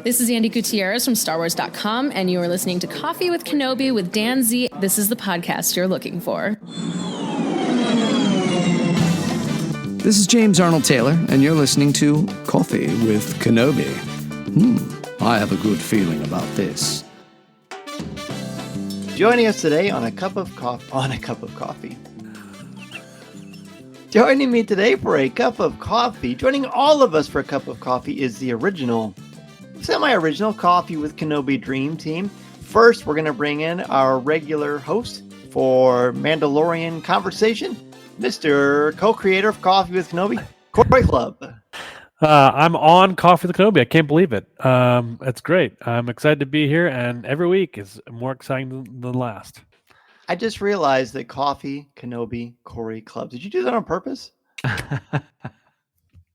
This is Andy Gutierrez from StarWars.com, and you are listening to Coffee with Kenobi with Dan Z. This is the podcast you're looking for. This is James Arnold Taylor, and you're listening to Coffee with Kenobi. I have a good feeling about this. Joining us today on a cup of coffee. Joining me today for a cup of coffee, joining all of us for a cup of coffee, is the semi-original Coffee with Kenobi Dream Team. First, we're going to bring in our regular host for Mandalorian Conversation, Mr. Co-creator of Coffee with Kenobi, Corey Club. I'm on Coffee with Kenobi. I can't believe it. It's great. I'm excited to be here, and every week is more exciting than last. I just realized that Coffee, Kenobi, Corey Club. Did you do that on purpose?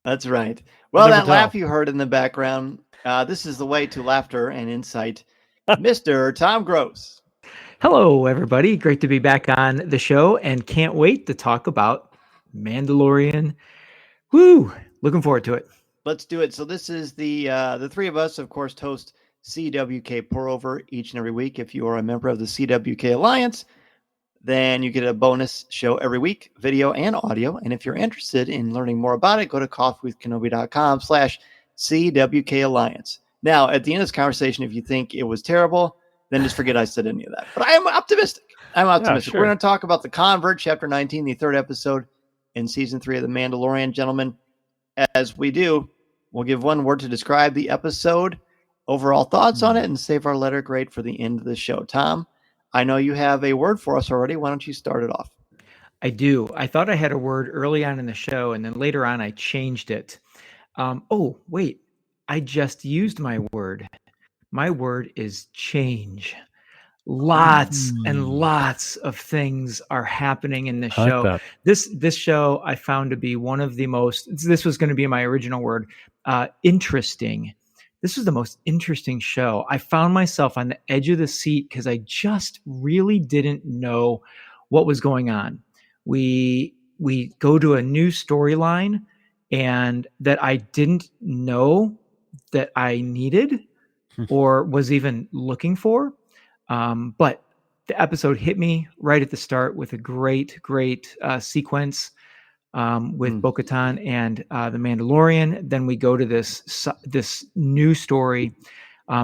That's right. Well, that laugh you heard in the background, this is the way to laughter and insight. Mr. Tom Gross. Hello, everybody. Great to be back on the show and can't wait to talk about Mandalorian. Woo! Looking forward to it. Let's do it. So this is the three of us, of course, host CWK Pour Over each and every week. If you are a member of the CWK Alliance, then you get a bonus show every week, video and audio. And if you're interested in learning more about it, go to coffeewithkenobi.com/CWK Alliance. Now, at the end of this conversation, if you think it was terrible, then just forget I said any of that. But I am optimistic. Yeah, sure. We're going to talk about The Convert, Chapter 19, the third episode in Season 3 of The Mandalorian. Gentlemen, as we do, we'll give one word to describe the episode, overall thoughts on it, and save our letter grade for the end of the show. Tom, I know you have a word for us already. Why don't you start it off? I do. I thought I had a word early on in the show, and then later on I changed it. Wait. I just used my word. My word is change. Lots and lots of things are happening in this show. Like This show I found to be one of the most, this was going to be my original word, interesting. This was the most interesting show. I found myself on the edge of the seat because I just really didn't know what was going on. We go to a new storyline and that I didn't know that I needed or was even looking for. But the episode hit me right at the start with a great sequence with Bo-Katan and the Mandalorian. Then we go to this new story,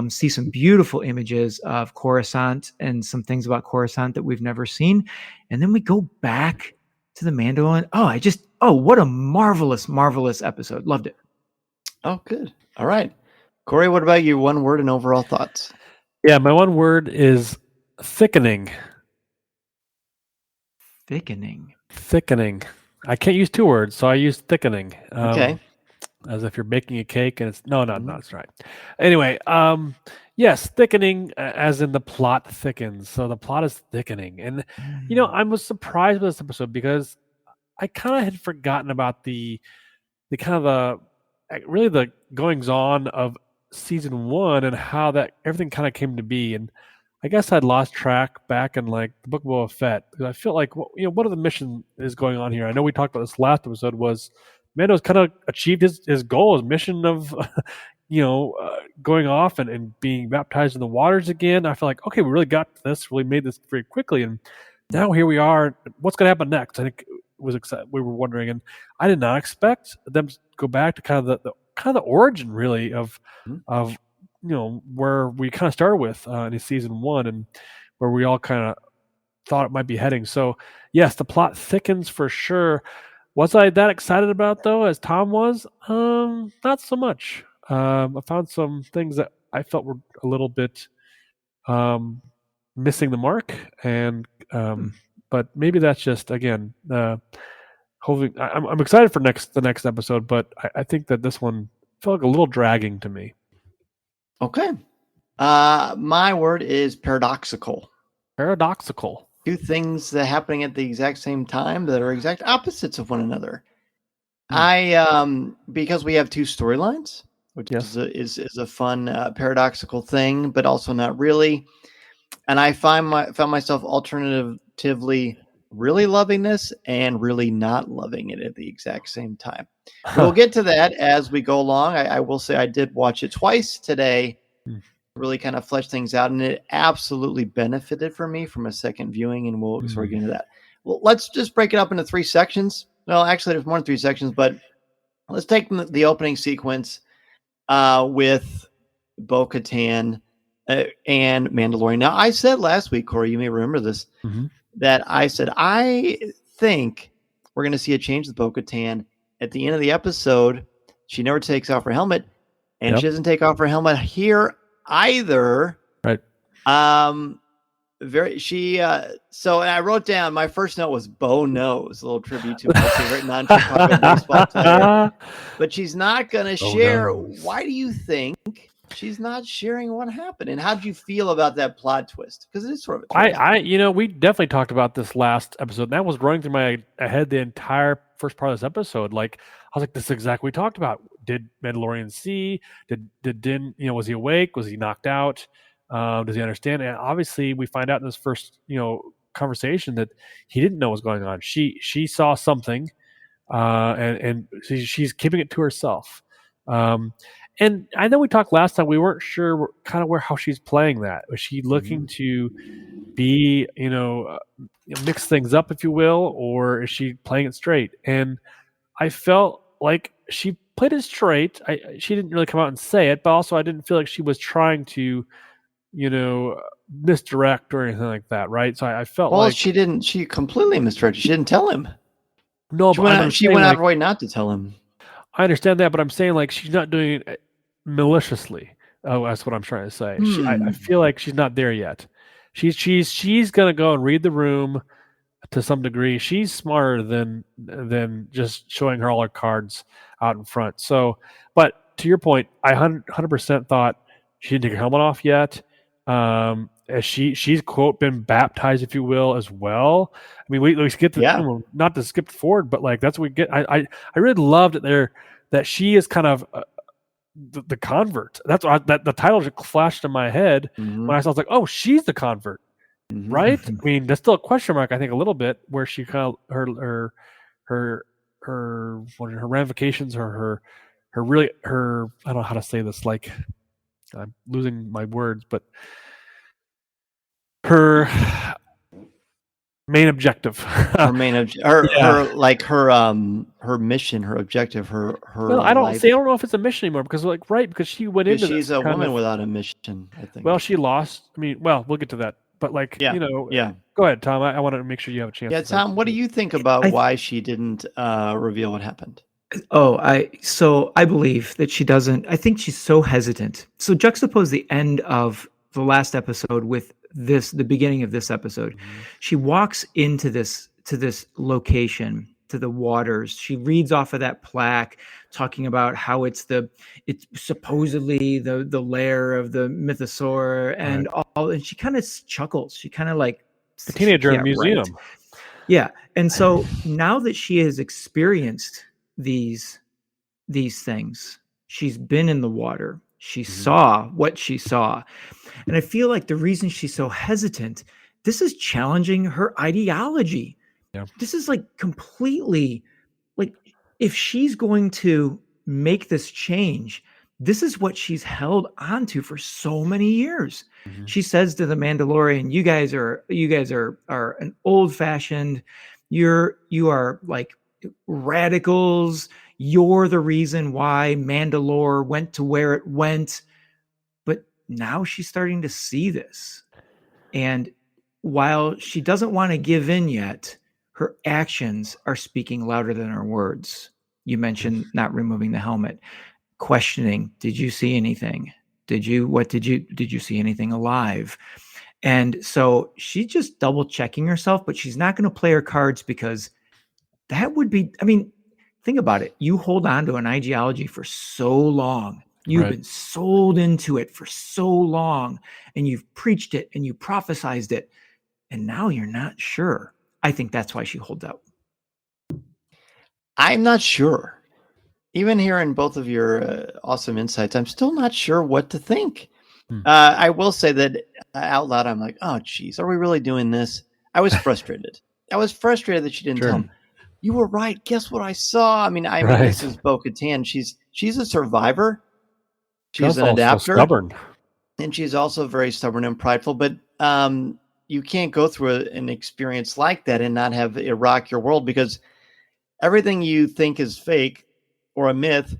see some beautiful images of Coruscant and some things about Coruscant that we've never seen. And then we go back to the Mandalorian. What a marvelous episode. Loved it. Oh, good. All right. Corey, what about you? One word and overall thoughts. Yeah, my one word is thickening. Thickening. I can't use two words, so I use thickening. Okay. As if you're baking a cake, and it's no, that's right. Anyway, yes, thickening, as in the plot thickens. So the plot is thickening, and I was surprised with this episode because I kind of had forgotten about the goings on of season 1 and how that everything kind of came to be. And I guess I'd lost track back in like the Book of Boba Fett, because I feel like what are the mission is going on here? I know we talked about this last episode, was Mando's kind of achieved his goal, his mission of going off and being baptized in the waters again. I feel like, okay, we really got this, really made this very quickly, and now here we are. What's going to happen next? I think it was exciting. We were wondering, and I did not expect them to go back to kind of the origin, really, of where we kind of started with in season 1, and where we all kind of thought it might be heading. So yes, the plot thickens for sure. Was I that excited about, though, as Tom was? Not so much. I found some things that I felt were a little bit missing the mark, and but maybe that's just, again, hopefully I'm excited for the next episode, but I think that this one felt like a little dragging to me. Okay. My word is paradoxical. Paradoxical. Two things that are happening at the exact same time that are exact opposites of one another. Because we have two storylines, which is a fun paradoxical thing, but also not really. And I found myself alternatively really loving this and really not loving it at the exact same time. We'll get to that as we go along. I will say I did watch it twice today, really kind of flesh things out, and it absolutely benefited for me from a second viewing, and we'll sort of get into that. Well, let's just break it up into 3 sections. Well, actually, there's more than 3 sections, but let's take the opening sequence with Bo-Katan and Mandalorian. Now, I said last week, Corey, you may remember this, that I said, I think we're going to see a change with Bo-Katan at the end of the episode. She never takes off her helmet, and she doesn't take off her helmet here either. Right. So I wrote down, my first note was Bo knows, a little tribute to my favorite non-Chicago baseball player. But she's not going to share. Why do you think she's not sharing what happened? And how did you feel about that plot twist? Because it is sort of a twist. We definitely talked about this last episode, and that was running through my head the entire first part of this episode. Like, I was like, this is exactly what we talked about. Did Mandalorian see? Did Din, was he awake? Was he knocked out? Does he understand? And obviously, we find out in this first, conversation that he didn't know what was going on. She saw something, and she's keeping it to herself. And I know we talked last time, we weren't sure kind of how she's playing that. Was she looking to be, mix things up, if you will, or is she playing it straight? And I felt like she played it straight. She didn't really come out and say it, but also I didn't feel like she was trying to, misdirect or anything like that, right? So I felt like she completely misdirected. She didn't tell him. No, she went out of her way not to tell him. I understand that, but I'm saying like she's not doing it maliciously. Oh, that's what I'm trying to say. I feel like she's not there yet. She's gonna go and read the room to some degree. She's smarter than just showing her all her cards out in front. So, but to your point, I 100% thought she didn't take her helmet off yet. As she's quote been baptized, if you will, as well. I mean, we skip the not to skip forward, but like that's what we get. I really loved it that she is kind of the convert. That's why that the title just flashed in my head when I was like, oh, she's the convert, right? I mean, there's still a question mark. I think a little bit where she kind of her ramifications, her I don't know how to say this. Like, I'm losing my words, but her main objective, her mission, her objective, her. Well, I don't know if it's a mission anymore because she went into. She's a woman without a mission, I think. Well, she lost. I mean, we'll get to that. But go ahead, Tom. I want to make sure you have a chance. Yeah, Tom, what do you think about why she didn't reveal what happened? I believe that she doesn't. I think she's so hesitant. So juxtapose the end of the last episode with the beginning of this episode. She walks into this location, to the waters. She reads off of that plaque talking about how it's supposedly the lair of the mythosaur and all, and she kind of chuckles. She kind of like the teenager in a museum. Right. Yeah. And so now that she has experienced these things, she's been in the water. She saw what she saw. And I feel like the reason she's so hesitant, this is challenging her ideology. Yeah. This is like completely like, if she's going to make this change, this is what she's held onto for so many years. She says to the Mandalorian, you guys are an old fashioned, you are like radicals. You're the reason why Mandalore went to where it went. But now she's starting to see this. And while she doesn't want to give in yet, her actions are speaking louder than her words. You mentioned not removing the helmet, questioning, did you see anything? Did you see anything alive? And so she's just double checking herself, but she's not going to play her cards because that would be, I mean, think about it. You hold on to an ideology for so long. You've been sold into it for so long, and you've preached it and you prophesized it, and now you're not sure. I think that's why she holds out. I'm not sure. Even hearing both of your awesome insights, I'm still not sure what to think. I will say that out loud, I'm like, oh, geez, are we really doing this? I was frustrated. frustrated that she didn't tell him. You were right. Guess what I saw? I mean, this is Bo-Katan. She's a survivor. She's an adapter. Stubborn. And she's also very stubborn and prideful. But you can't go through an experience like that and not have it rock your world, because everything you think is fake or a myth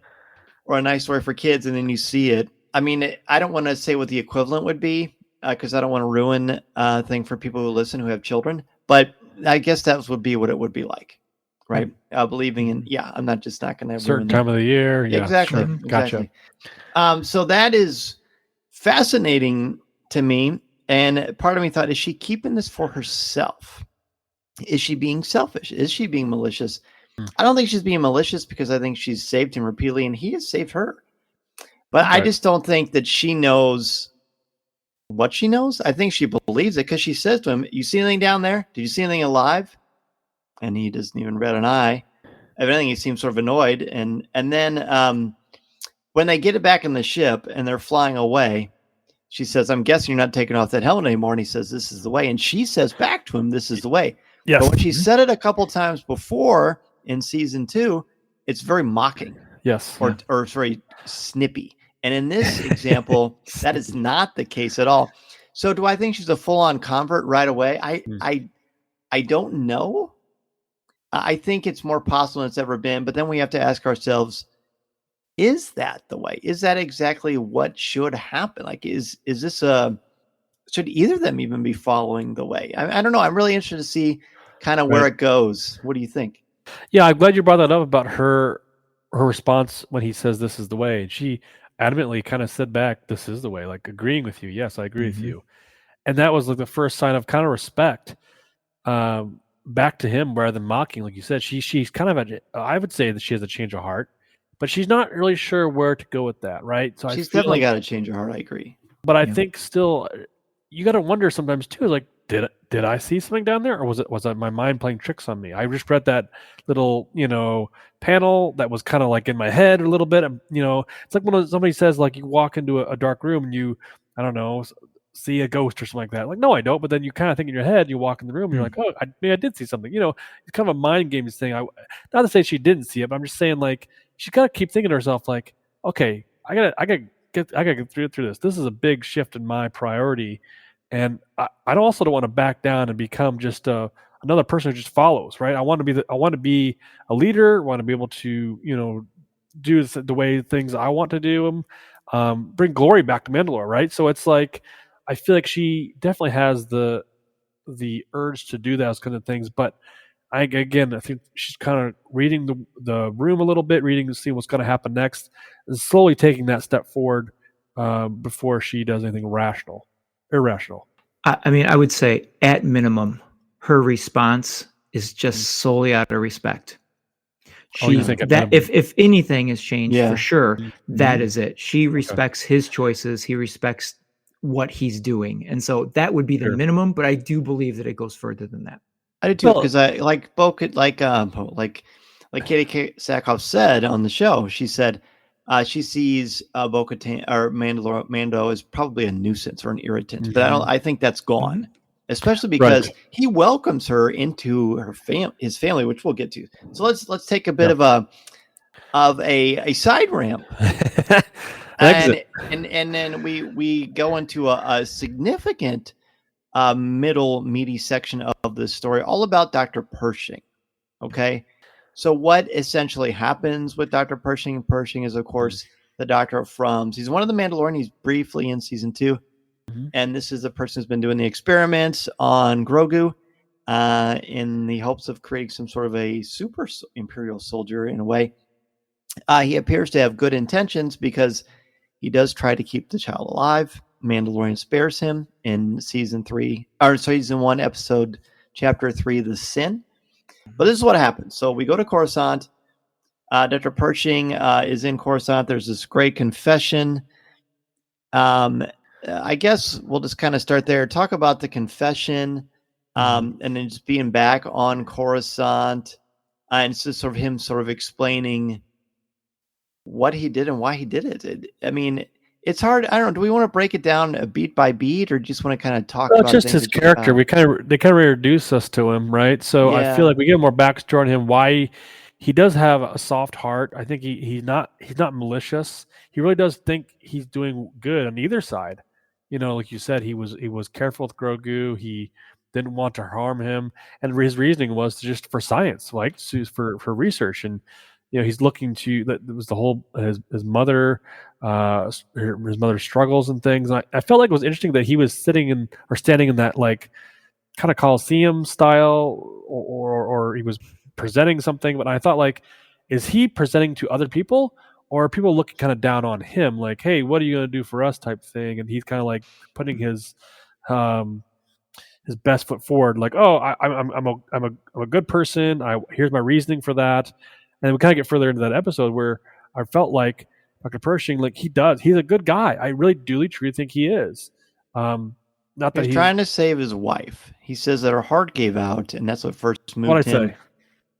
or a nice story for kids, and then you see it. I mean, I don't want to say what the equivalent would be, because I don't want to ruin a thing for people who listen who have children. But I guess that would be what it would be like, right? Believing in, I'm not going to certain time of the year. Yeah, exactly. Sure. Exactly. Gotcha. So that is fascinating to me. And part of me thought, is she keeping this for herself? Is she being selfish? Is she being malicious? I don't think she's being malicious, because I think she's saved him repeatedly and he has saved her. But I just don't think that she knows what she knows. I think she believes it, because she says to him, you see anything down there? Did you see anything alive? And he doesn't even bat an eye. If anything, he seems sort of annoyed. And then when they get it back in the ship and they're flying away, she says, I'm guessing you're not taking off that helmet anymore. And he says, this is the way. And she says back to him, this is the way. Yes. But when she said it a couple times before in season 2, it's very mocking. Yes. Or very snippy. And in this example, that is not the case at all. So do I think she's a full-on convert right away? I don't know. I think it's more possible than it's ever been. But then we have to ask ourselves, is that the way? Is that exactly what should happen? Like, is this should either of them even be following the way? I don't know. I'm really interested to see kind of where it goes. What do you think? Yeah, I'm glad you brought that up about her response when he says this is the way. And she adamantly kind of said back, this is the way, like agreeing with you. Yes, I agree with you. And that was like the first sign of kind of respect back to him rather than mocking. Like you said, she's kind of, I would say that she has a change of heart, but she's not really sure where to go with that, right? So she's definitely got to change her heart. I agree. But I think still, you got to wonder sometimes too, like, did I see something down there, or was that my mind playing tricks on me? I just read that little, panel that was kind of like in my head a little bit. It's like when somebody says, like, you walk into a dark room and you, I don't know, see a ghost or something like that. Like, no, I don't. But then you kind of think in your head, you walk in the room and you're like, oh, maybe I did see something. It's kind of a mind game thing. Not to say she didn't see it, but I'm just saying, like, she's got to keep thinking to herself, like, okay, I gotta get through this. This is a big shift in my priority. And I also don't want to back down and become just another person who just follows, right? I want to be a leader. I want to be able to, do the way things I want to do them, bring glory back to Mandalore, right? So it's like, I feel like she definitely has the urge to do those kind of things. But I think she's kind of reading the room a little bit, reading to see what's going to happen next, and slowly taking that step forward before she does anything irrational. I mean, I would say at minimum, her response is just solely out of respect. If anything has changed for sure, that is it. She respects his choices. He respects what he's doing. And so that would be the minimum, but I do believe that it goes further than that. I do too, because I like Katie Sackhoff said on the show. She said she sees Bo-Katan or Mando as probably a nuisance or an irritant, but I think that's gone, especially because he welcomes her into his family, which we'll get to. So let's take a bit of a side ramp, and then we go into a significant middle meaty section of this story, all about Dr. Pershing. Okay. So what essentially happens with Dr. Pershing? Pershing is, of course, the doctor from season 1 of The Mandalorian. He's briefly in season 2. And this is the person who's been doing the experiments on Grogu in the hopes of creating some sort of a super imperial soldier in a way. He appears to have good intentions because he does try to keep the child alive. Mandalorian spares him in season 1, episode chapter 3, The Sin. But this is what happens. So we go to Coruscant. Dr. Pershing is in Coruscant. There's this great confession. I guess we'll just kind of start there. Talk about the confession, and then just being back on Coruscant. And it's just sort of him sort of explaining what he did and why he did it. I mean, it's hard. I don't know. Do we want to break it down beat by beat, or just want to kind of talk Well, about it's just his character. They kind of introduce us to him, right? So I feel like we get more backstory on him. Why he does have a soft heart. I think he's not malicious. He really does think he's doing good on either side. Like you said, he was careful with Grogu. He didn't want to harm him, and his reasoning was just for science, like for research. And he's looking to that was the whole his mother, his mother's struggles and things. And I felt like it was interesting that he was standing in that like kind of Coliseum style, or he was presenting something. But I thought, like, is he presenting to other people, or are people looking kind of down on him, like, hey, what are you going to do for us, type thing? And he's kind of like putting his best foot forward, like, oh, I'm a good person. Here's my reasoning for that. And we kind of get further into that episode where I felt like Dr. Pershing, like he's a good guy. I really truly think he is. Not that he's trying to save his wife. He says that her heart gave out, and that's what first moved him.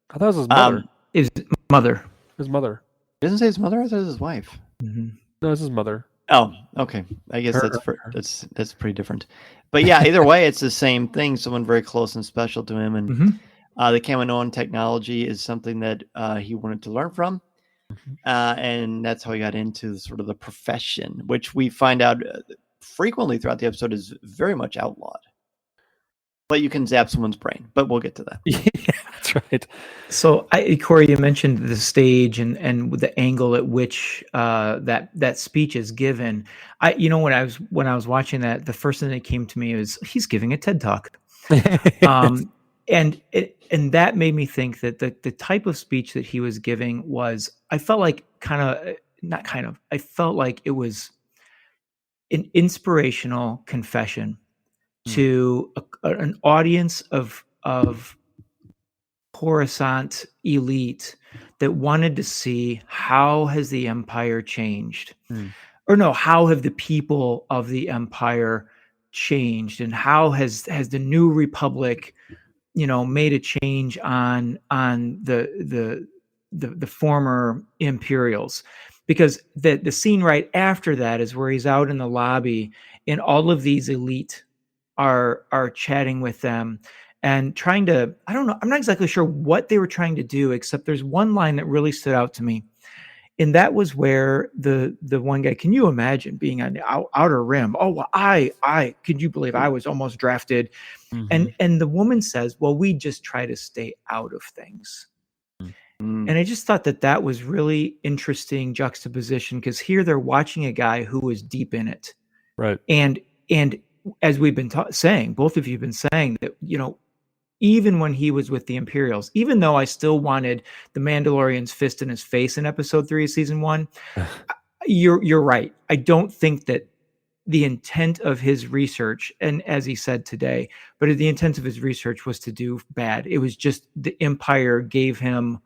I thought it was his mother. His mother. His mother. It doesn't say his mother. I thought it was his wife. Mm-hmm. No, it's his mother. Oh, okay. I guess that's pretty different. But yeah, either way, it's the same thing. Someone very close and special to him, and the Kaminoan technology is something that he wanted to learn from, and that's how he got into sort of the profession, which we find out frequently throughout the episode is very much outlawed. But you can zap someone's brain, but we'll get to that. Yeah, that's right. So, Corey, you mentioned the stage and the angle at which that speech is given. When I was watching that, the first thing that came to me was he's giving a TED Talk, and that made me think that the type of speech that he was giving was, I felt like I felt like it was an inspirational confession to an audience of Coruscant elite that wanted to see how has the Empire changed, or no, how have the people of the Empire changed, and how has the New Republic, made a change on the former Imperials. Because the scene right after that is where he's out in the lobby, and all of these elite are chatting with them and trying to, I don't know, I'm not exactly sure what they were trying to do, except there's one line that really stood out to me. And that was where the one guy, can you imagine being on the outer rim? Oh, well, I could you believe I was almost drafted? And the woman says, well, we just try to stay out of things. And I just thought that was really interesting juxtaposition, because here they're watching a guy who was deep in it. Right. And as we've been saying, both of you have been saying that, even when he was with the Imperials, even though I still wanted the Mandalorian's fist in his face in episode 3 of season 1, you're right. I don't think that the intent of his research, and as he said today, but the intent of his research was to do bad. It was just the Empire gave him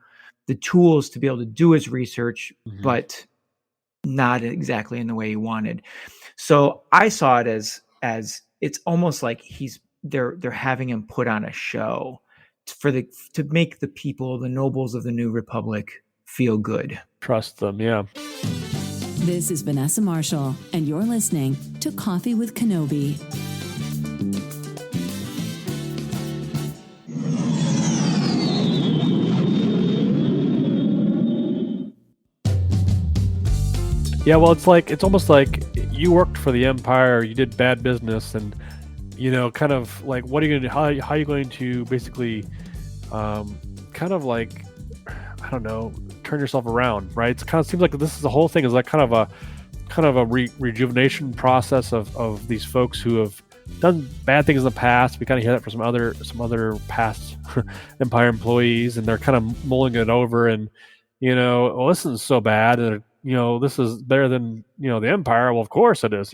the tools to be able to do his research, but not exactly in the way he wanted. So I saw it as it's almost like they're having him put on a show to make the people, the nobles of the New Republic, feel good. Trust them, yeah. This is Vanessa Marshall, and you're listening to Coffee with Kenobi. Yeah, well, it's almost like you worked for the Empire, you did bad business, and kind of like, what are you going to do? How are you going to basically, kind of like, I don't know, turn yourself around, right? It kind of seems like this is the whole thing is like kind of a rejuvenation process of these folks who have done bad things in the past. We kind of hear that from some other past Empire employees, and they're kind of mulling it over, and well, this is so bad, and this is better than the Empire. Well, of course it is,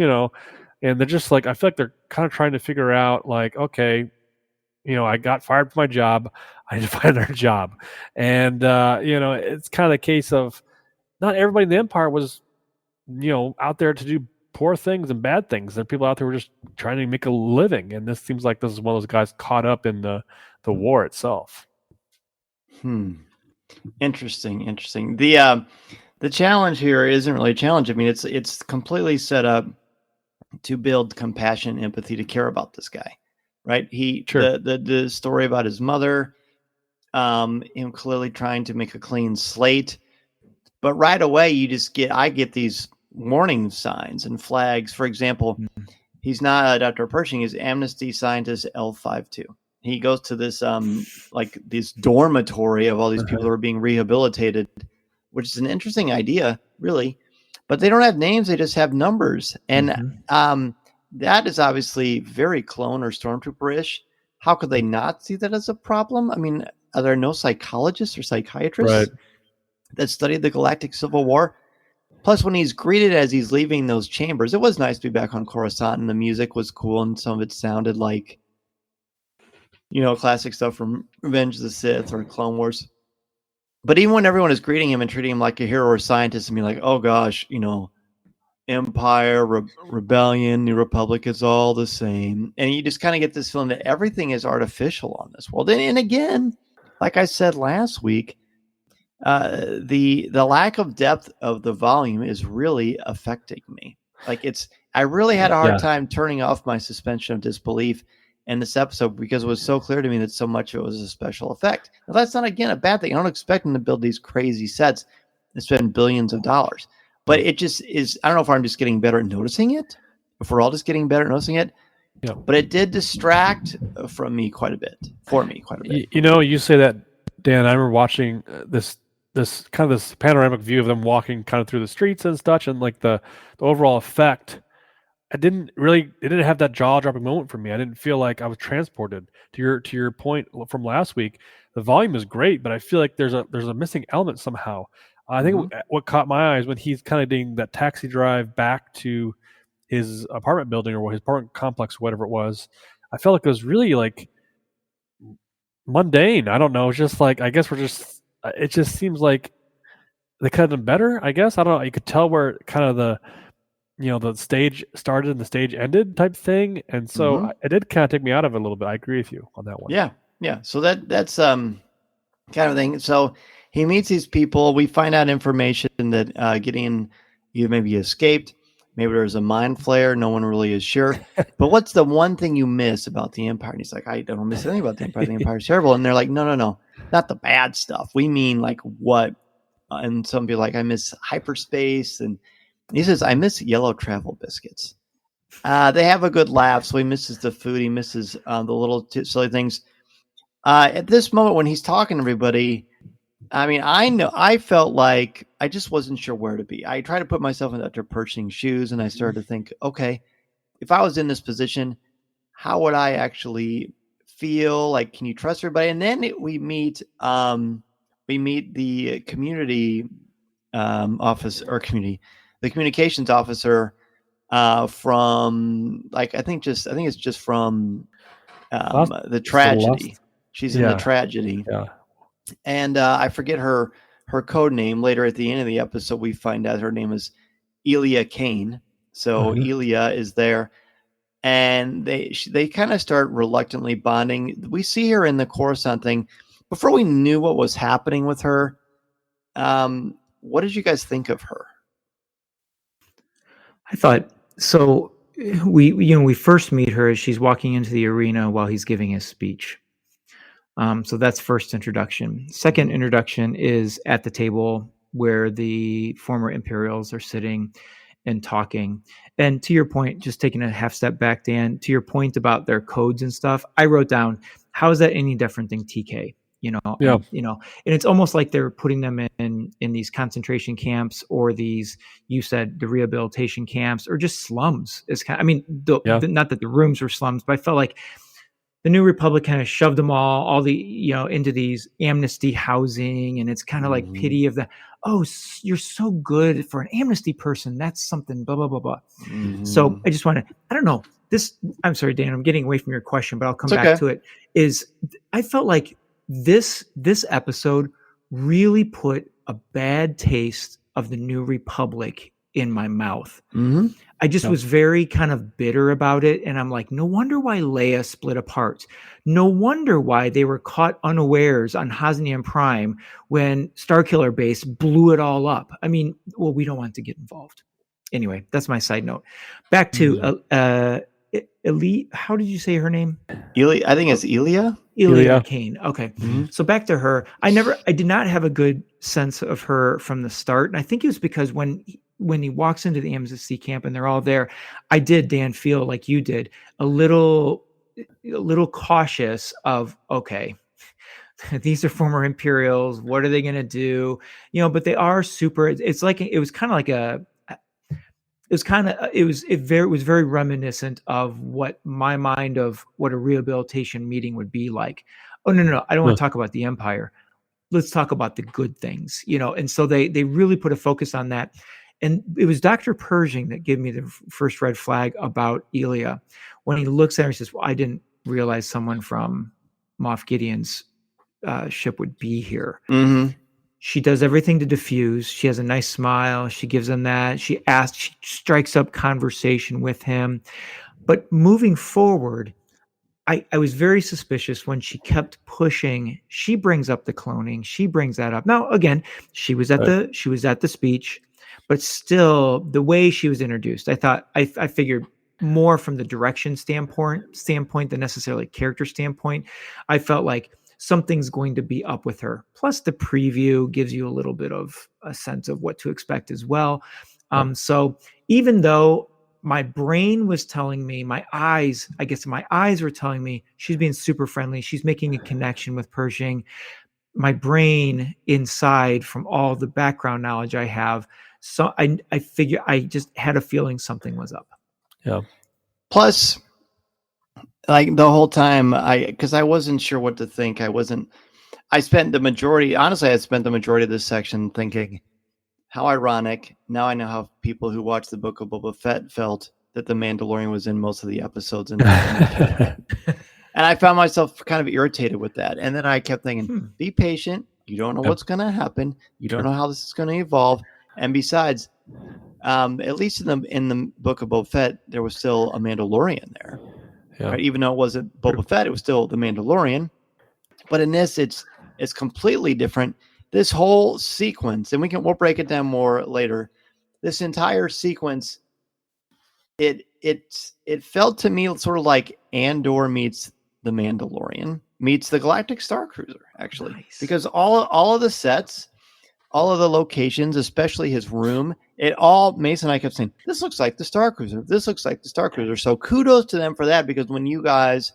and they're just like, I feel like they're kind of trying to figure out, like, okay, I got fired from my job, I need to find another job. And it's kind of the case of not everybody in the Empire was out there to do poor things and bad things. There are people out there who are just trying to make a living, and this seems like this is one of those guys caught up in the war itself. Interesting. The The challenge here isn't really a challenge. I mean, it's completely set up to build compassion, empathy, to care about this guy, right? The story about his mother, him clearly trying to make a clean slate, but right away I get these warning signs and flags. For example, he's not Dr. Pershing, he's Amnesty Scientist L52. He goes to this like this dormitory of all these people who are being rehabilitated, which is an interesting idea, really. But they don't have names; they just have numbers, and that is obviously very clone or stormtrooper-ish. How could they not see that as a problem? I mean, are there no psychologists or psychiatrists that studied the Galactic Civil War? Plus, when he's greeted as he's leaving those chambers, it was nice to be back on Coruscant, and the music was cool, and some of it sounded like, classic stuff from Revenge of the Sith or Clone Wars. But even when everyone is greeting him and treating him like a hero or scientist and being like, oh gosh, Empire, Rebellion, New Republic is all the same. And you just kind of get this feeling that everything is artificial on this world. And again, like I said last week, the lack of depth of the volume is really affecting me. Like I really had a hard time turning off my suspension of disbelief in this episode because it was so clear to me that so much of it was a special effect. Now, that's not, again, a bad thing. I don't expect them to build these crazy sets and spend billions of dollars. But it just is, I don't know if I'm just getting better at noticing it, if we're all just getting better at noticing it. Yeah. But it did distract for me quite a bit. You say that, Dan. I remember watching this panoramic view of them walking kind of through the streets and such, and like the overall effect. It didn't have that jaw-dropping moment for me. I didn't feel like I was transported. To your point from last week, the volume is great, but I feel like there's a missing element somehow. I think what caught my eyes when he's kind of doing that taxi drive back to his apartment building or his apartment complex, whatever it was, I felt like it was really like mundane. I don't know. It's just like, I guess it just seems like they could have done better, I guess. I don't know. You could tell where kind of the stage started and the stage ended type thing. And so it did kind of take me out of it a little bit. I agree with you on that one. Yeah. Yeah. So that's kind of thing. So he meets these people. We find out information that Gideon maybe escaped. Maybe there's a mind flare. No one really is sure. But what's the one thing you miss about the Empire? And he's like, I don't miss anything about the Empire. The Empire's terrible. And they're like, no, not the bad stuff. We mean like what? And some people like, I miss hyperspace. And he says, I miss yellow travel biscuits. They have a good laugh. So he misses the food. He misses the little silly things. At this moment when he's talking to everybody, I mean, I felt like I just wasn't sure where to be. I tried to put myself in Dr. Pershing's shoes, and I started to think, okay, if I was in this position, how would I actually feel? Like, can you trust everybody? And then we meet the community the communications officer from I think it's just from the tragedy. She's in the tragedy. Yeah. And I forget her code name. Later at the end of the episode, we find out her name is Elia Kane. So Elia is there, and they kind of start reluctantly bonding. We see her in the Coruscant thing. Before we knew what was happening with her, what did you guys think of her? I thought so. We first meet her as she's walking into the arena while he's giving his speech. So that's first introduction. Second introduction is at the table where the former Imperials are sitting and talking. And to your point, just taking a half step back, Dan, to your point about their codes and stuff, I wrote down, how is that any different than TK? And it's almost like they're putting them in these concentration camps or these, you said, the rehabilitation camps or just slums. Not that the rooms were slums, but I felt like the New Republic kind of shoved them all into these amnesty housing, and it's kind of like pity of the, oh, you're so good for an amnesty person. That's something, blah, blah, blah, blah. So I just want to, I don't know this. I'm sorry, Dan, I'm getting away from your question, but I'll come back to it. I felt like this episode really put a bad taste of the New Republic in my mouth. Mm-hmm. I just was very kind of bitter about it. And I'm like, no wonder why Leia split apart. No wonder why they were caught unawares on Hosnian Prime when Starkiller Base blew it all up. I mean, well, we don't want to get involved. Anyway, that's my side note. Back to Elite. How did you say her name? I think it's Elia. Elia Kane. Okay. Mm-hmm. So back to her. I did not have a good sense of her from the start. And I think it was because when he walks into the MSC camp and they're all there, I did, Dan, feel like you did, a little cautious of, okay, these are former Imperials. What are they going to do? But they are super. It's like, it was kind of like it was very reminiscent of what my mind of what a rehabilitation meeting would be like. Oh, no. I don't want to talk about the Empire. Let's talk about the good things, And so they really put a focus on that. And it was Dr. Pershing that gave me the first red flag about Elia. When he looks at her and says, well, I didn't realize someone from Moff Gideon's ship would be here. Mm-hmm. She does everything to diffuse. She has a nice smile. She gives him that. She strikes up conversation with him. But moving forward, I was very suspicious when she kept pushing. She brings up the cloning. She brings that up. Now, again, she was at the speech, but still the way she was introduced, I figured more from the direction standpoint than necessarily character standpoint. I felt like something's going to be up with her. Plus the preview gives you a little bit of a sense of what to expect as well. So even though my brain was telling me, my eyes were telling me she's being super friendly, she's making a connection with Pershing, my brain inside, from all the background knowledge I have, so I figure I just had a feeling something was up. Yeah. Plus, like the whole time, because I wasn't sure what to think. I spent the majority of this section thinking, how ironic. Now I know how people who watched the Book of Boba Fett felt that the Mandalorian was in most of the episodes. And I found myself kind of irritated with that. And then I kept thinking, be patient. You don't know what's going to happen. You don't know how this is going to evolve. And besides, at least in the Book of Boba Fett, there was still a Mandalorian there. Yeah. Right? Even though it wasn't Boba Fett, it was still the Mandalorian. But in this, it's completely different. This whole sequence, and we'll break it down more later. This entire sequence, it felt to me sort of like Andor meets the Mandalorian meets the Galactic Star Cruiser, actually, because all of the sets, all of the locations, especially his room, Mason and I kept saying, this looks like the Star Cruiser. This looks like the Star Cruiser. So kudos to them for that, because when you guys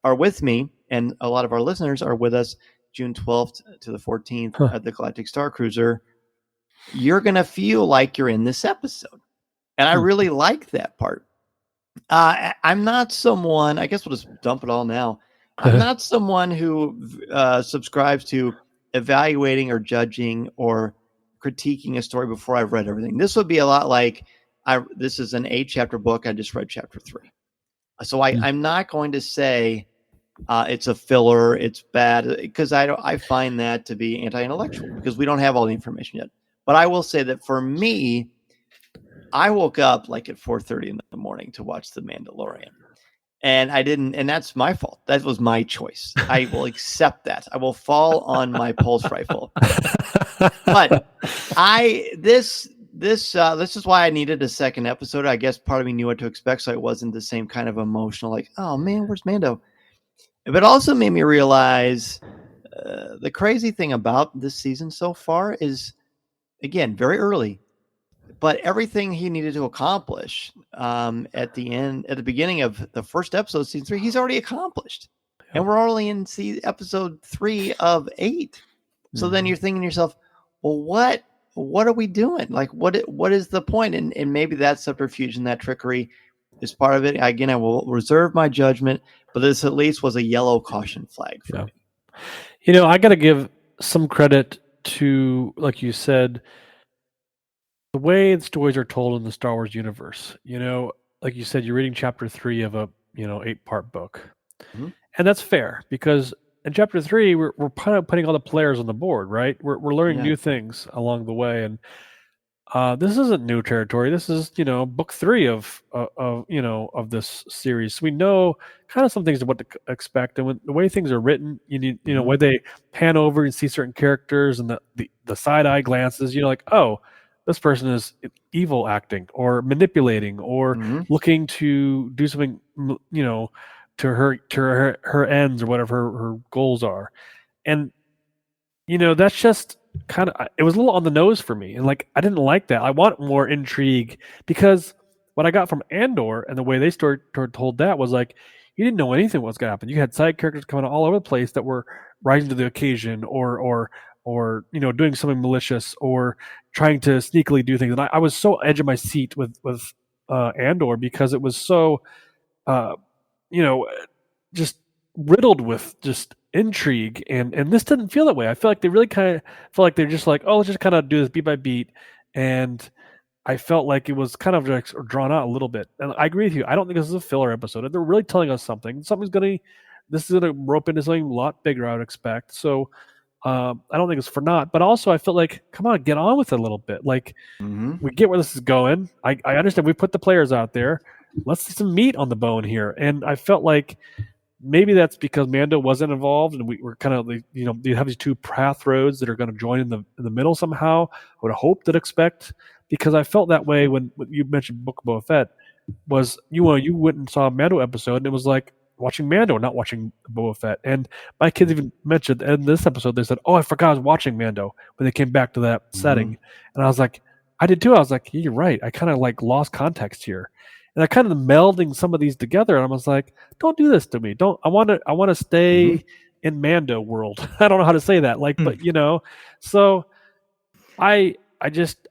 are with me, and a lot of our listeners are with us June 12th to the 14th at the Galactic Star Cruiser, you're going to feel like you're in this episode. And I really like that part. I'm not someone, I guess we'll just dump it all now. I'm not someone who subscribes to evaluating or judging or critiquing a story before I've read everything. This would be a lot like, this is an 8-chapter book. I just read chapter 3. So I'm not going to say it's a filler, it's bad, because I find that to be anti-intellectual, because we don't have all the information yet. But I will say that for me, I woke up like at 4:30 in the morning to watch The Mandalorian. And I didn't, and that's my fault. That was my choice. I will accept that. I will fall on my pulse rifle. But this is why I needed a second episode. I guess part of me knew what to expect, so it wasn't the same kind of emotional, like, oh man, where's Mando? But it also made me realize the crazy thing about this season so far is, again, very early, but everything he needed to accomplish at the beginning of the first episode of season 3, he's already accomplished. And we're only in episode 3 of 8. So then you're thinking to yourself, well, what are we doing? Like, what is the point? And maybe that subterfuge and that trickery is part of it. Again, I will reserve my judgment, but this at least was a yellow caution flag for me. I got to give some credit to, like you said, the way the stories are told in the Star Wars universe. Like you said, you're reading chapter 3 of a 8-part book, and that's fair, because in chapter 3 we're kind of putting all the players on the board, right? We're learning new things along the way, and This isn't new territory. This is, book 3 of this series. So we know kind of some things of what to expect, and the way things are written, where they pan over and see certain characters and the side eye glances, like, oh, this person is evil acting or manipulating or looking to do something, to her ends or whatever her goals are, and that's just kind of, it was a little on the nose for me, and like I didn't like that. I want more intrigue, because what I got from Andor and the way they told that was like you didn't know anything was going to happen. You had side characters coming all over the place that were rising to the occasion, or doing something malicious or trying to sneakily do things. And I was so edge of my seat with Andor, because it was so just riddled with just intrigue, and this didn't feel that way. I feel like they really kind of felt like they're just like, oh, let's just kind of do this beat by beat, and I felt like it was kind of like drawn out a little bit. And I agree with you. I don't think this is a filler episode. They're really telling us something. This is gonna rope into something a lot bigger, I would expect. So I don't think it's for naught. But also, I felt like, come on, get on with it a little bit. Like we get where this is going. I understand we put the players out there. Let's see some meat on the bone here. And I felt like maybe that's because Mando wasn't involved, and we were kind of, you have these two path roads that are going to join in the middle somehow. I would have hoped and expect, because I felt that way when you mentioned Book of Boba Fett. Was you went and saw a Mando episode, and it was like watching Mando, not watching Boba Fett. And my kids even mentioned in this episode, they said, "Oh, I forgot I was watching Mando," when they came back to that setting, and I was like, I did too. I was like, you're right. I kind of like lost context here. And I kind of melding some of these together, and I was like, "Don't do this to me. Don't. I want to stay in Mando world." I don't know how to say that, but So I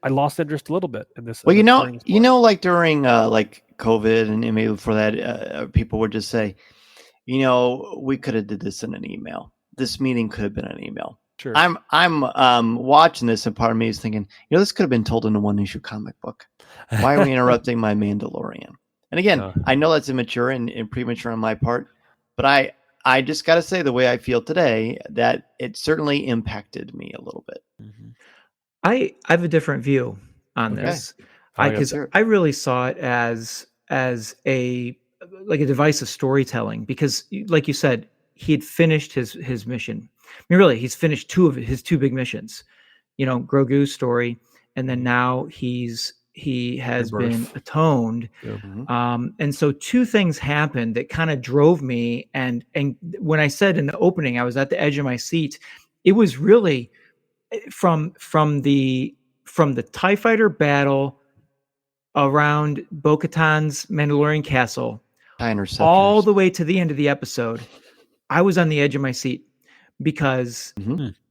lost interest a little bit in this. Well, like during like COVID and maybe before that, people would just say, we could have did this in an email. This meeting could have been an email. Sure. I'm watching this, and part of me is thinking, this could have been told in a 1-issue comic book. Why are we interrupting my Mandalorian? And again, I know that's immature and premature on my part, but I just got to say, the way I feel today, that it certainly impacted me a little bit. I have a different view on this, because I really saw it as a device of storytelling, because like you said, he had finished his mission. I mean, really, he's finished his two big missions, Grogu's story, and then now he has been atoned. And so two things happened that kind of drove me. And when I said in the opening, I was at the edge of my seat, it was really from the TIE fighter battle around Bo-Katan's Mandalorian castle all the way to the end of the episode. I was on the edge of my seat, because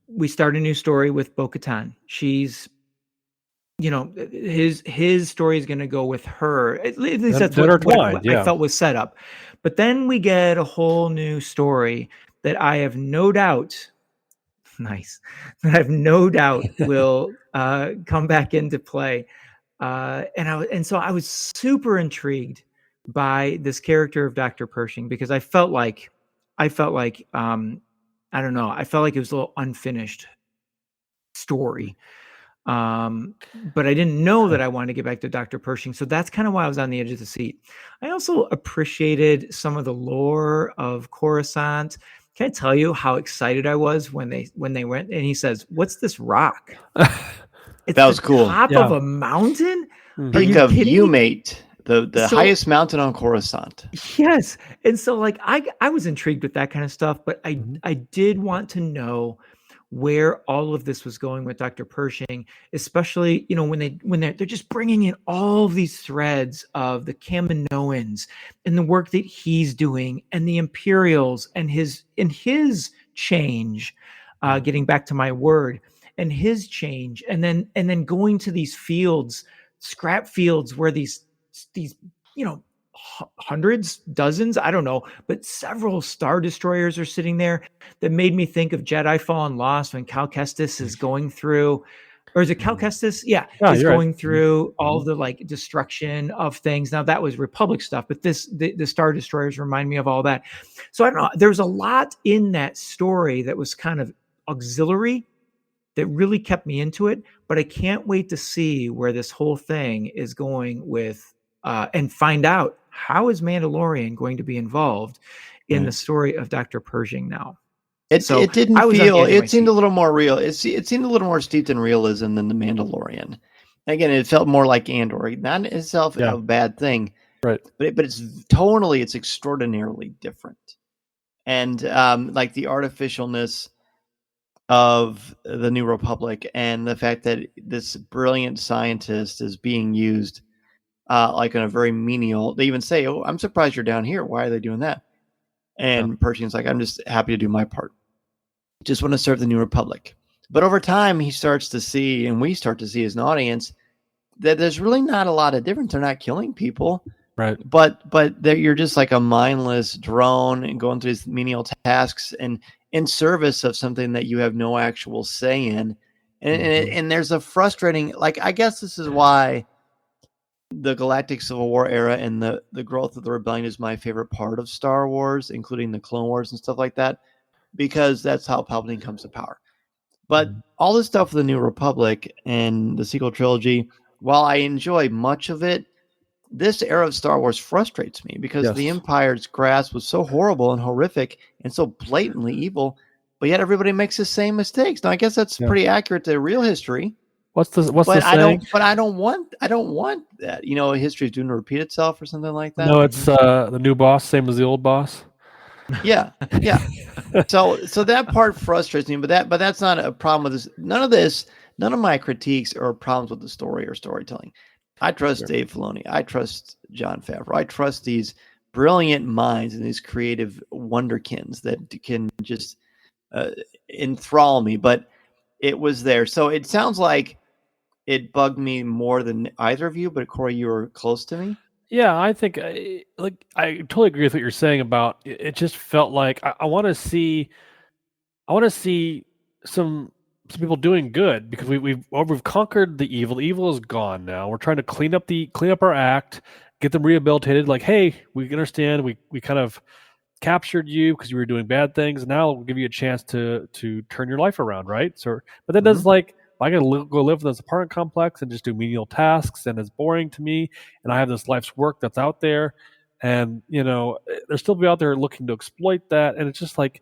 we start a new story with Bo-Katan. She's, his story is going to go with her. At least that's what I felt was set up. But then we get a whole new story that I have no doubt will come back into play. So I was super intrigued by this character of Dr. Pershing, because I felt like I don't know. I felt like it was a little unfinished story. But I didn't know that I wanted to get back to Dr. Pershing. So that's kind of why I was on the edge of the seat. I also appreciated some of the lore of Coruscant. Can I tell you how excited I was when they went and he says, "What's this rock?" That was cool. Top of a mountain? Peak of Umate, the highest mountain on Coruscant. Yes. And so I was intrigued with that kind of stuff, but I did want to know where all of this was going with Dr. Pershing, especially, when they're just bringing in all of these threads of the Kaminoans and the work that he's doing, and the Imperials and his change, getting back to my word, and his change, and then going to these fields, scrap fields, where these hundreds, dozens, I don't know, but several Star Destroyers are sitting there. That made me think of Jedi Fallen Lost, when Cal Kestis is going through, or is it Cal Kestis? Yeah, is going through all the destruction of things. Now that was Republic stuff, but the Star Destroyers remind me of all that. So I don't know. There's a lot in that story that was kind of auxiliary that really kept me into it. But I can't wait to see where this whole thing is going with, and find out how is Mandalorian going to be involved in the story of Dr. Pershing now. It didn't I was on the feel. edge of my It seemed seat. a little more real. It seemed a little more steeped in realism than the Mandalorian. Again, it felt more like Andor. Not in itself a bad thing, Right. But it's tonally, it's extraordinarily different, and like the artificialness of the New Republic and the fact that this brilliant scientist is being used like in a very menial. They even say, "Oh, I'm surprised you're down here. Why are they doing that?" And Pershing's like, "I'm just happy to do my part. Just want to serve the New Republic." But over time, he starts to see, and we start to see as an audience, that there's really not a lot of difference. They're not killing people, Right. but that you're just like a mindless drone and going through these menial tasks and in service of something that you have no actual say in. And there's a frustrating, like, I guess this is why the Galactic Civil War era and the growth of the rebellion is my favorite part of Star Wars, including the Clone Wars and stuff like that, because that's how Palpatine comes to power. But all this stuff with the New Republic and the sequel trilogy, while I enjoy much of it, this era of Star Wars frustrates me because the Empire's grasp was so horrible and horrific and so blatantly evil, but yet everybody makes the same mistakes. Now, I guess that's pretty accurate to real history. What's the saying? I don't want that. You know, history is doomed to repeat itself or something like that. No, it's the new boss, same as the old boss. Yeah. So that part frustrates me, but that's not a problem with this. None of my critiques are problems with the story or storytelling. I trust Dave Filoni. I trust Jon Favreau. I trust these brilliant minds and these creative wonderkins that can just enthrall me. But it was there. So it sounds like it bugged me more than either of you. But Corey, you were close to me. Yeah, I think I totally agree with what you're saying about it. It just felt like I want to see some people doing good because we've conquered the evil. The evil is gone now. We're trying to clean up our act, get them rehabilitated. Like, hey, we understand. We kind of captured you because you were doing bad things. Now we'll give you a chance to turn your life around, right? So, but then there's like, I got to go live in this apartment complex and just do menial tasks, and it's boring to me. And I have this life's work that's out there, and they're still be out there looking to exploit that. And it's just like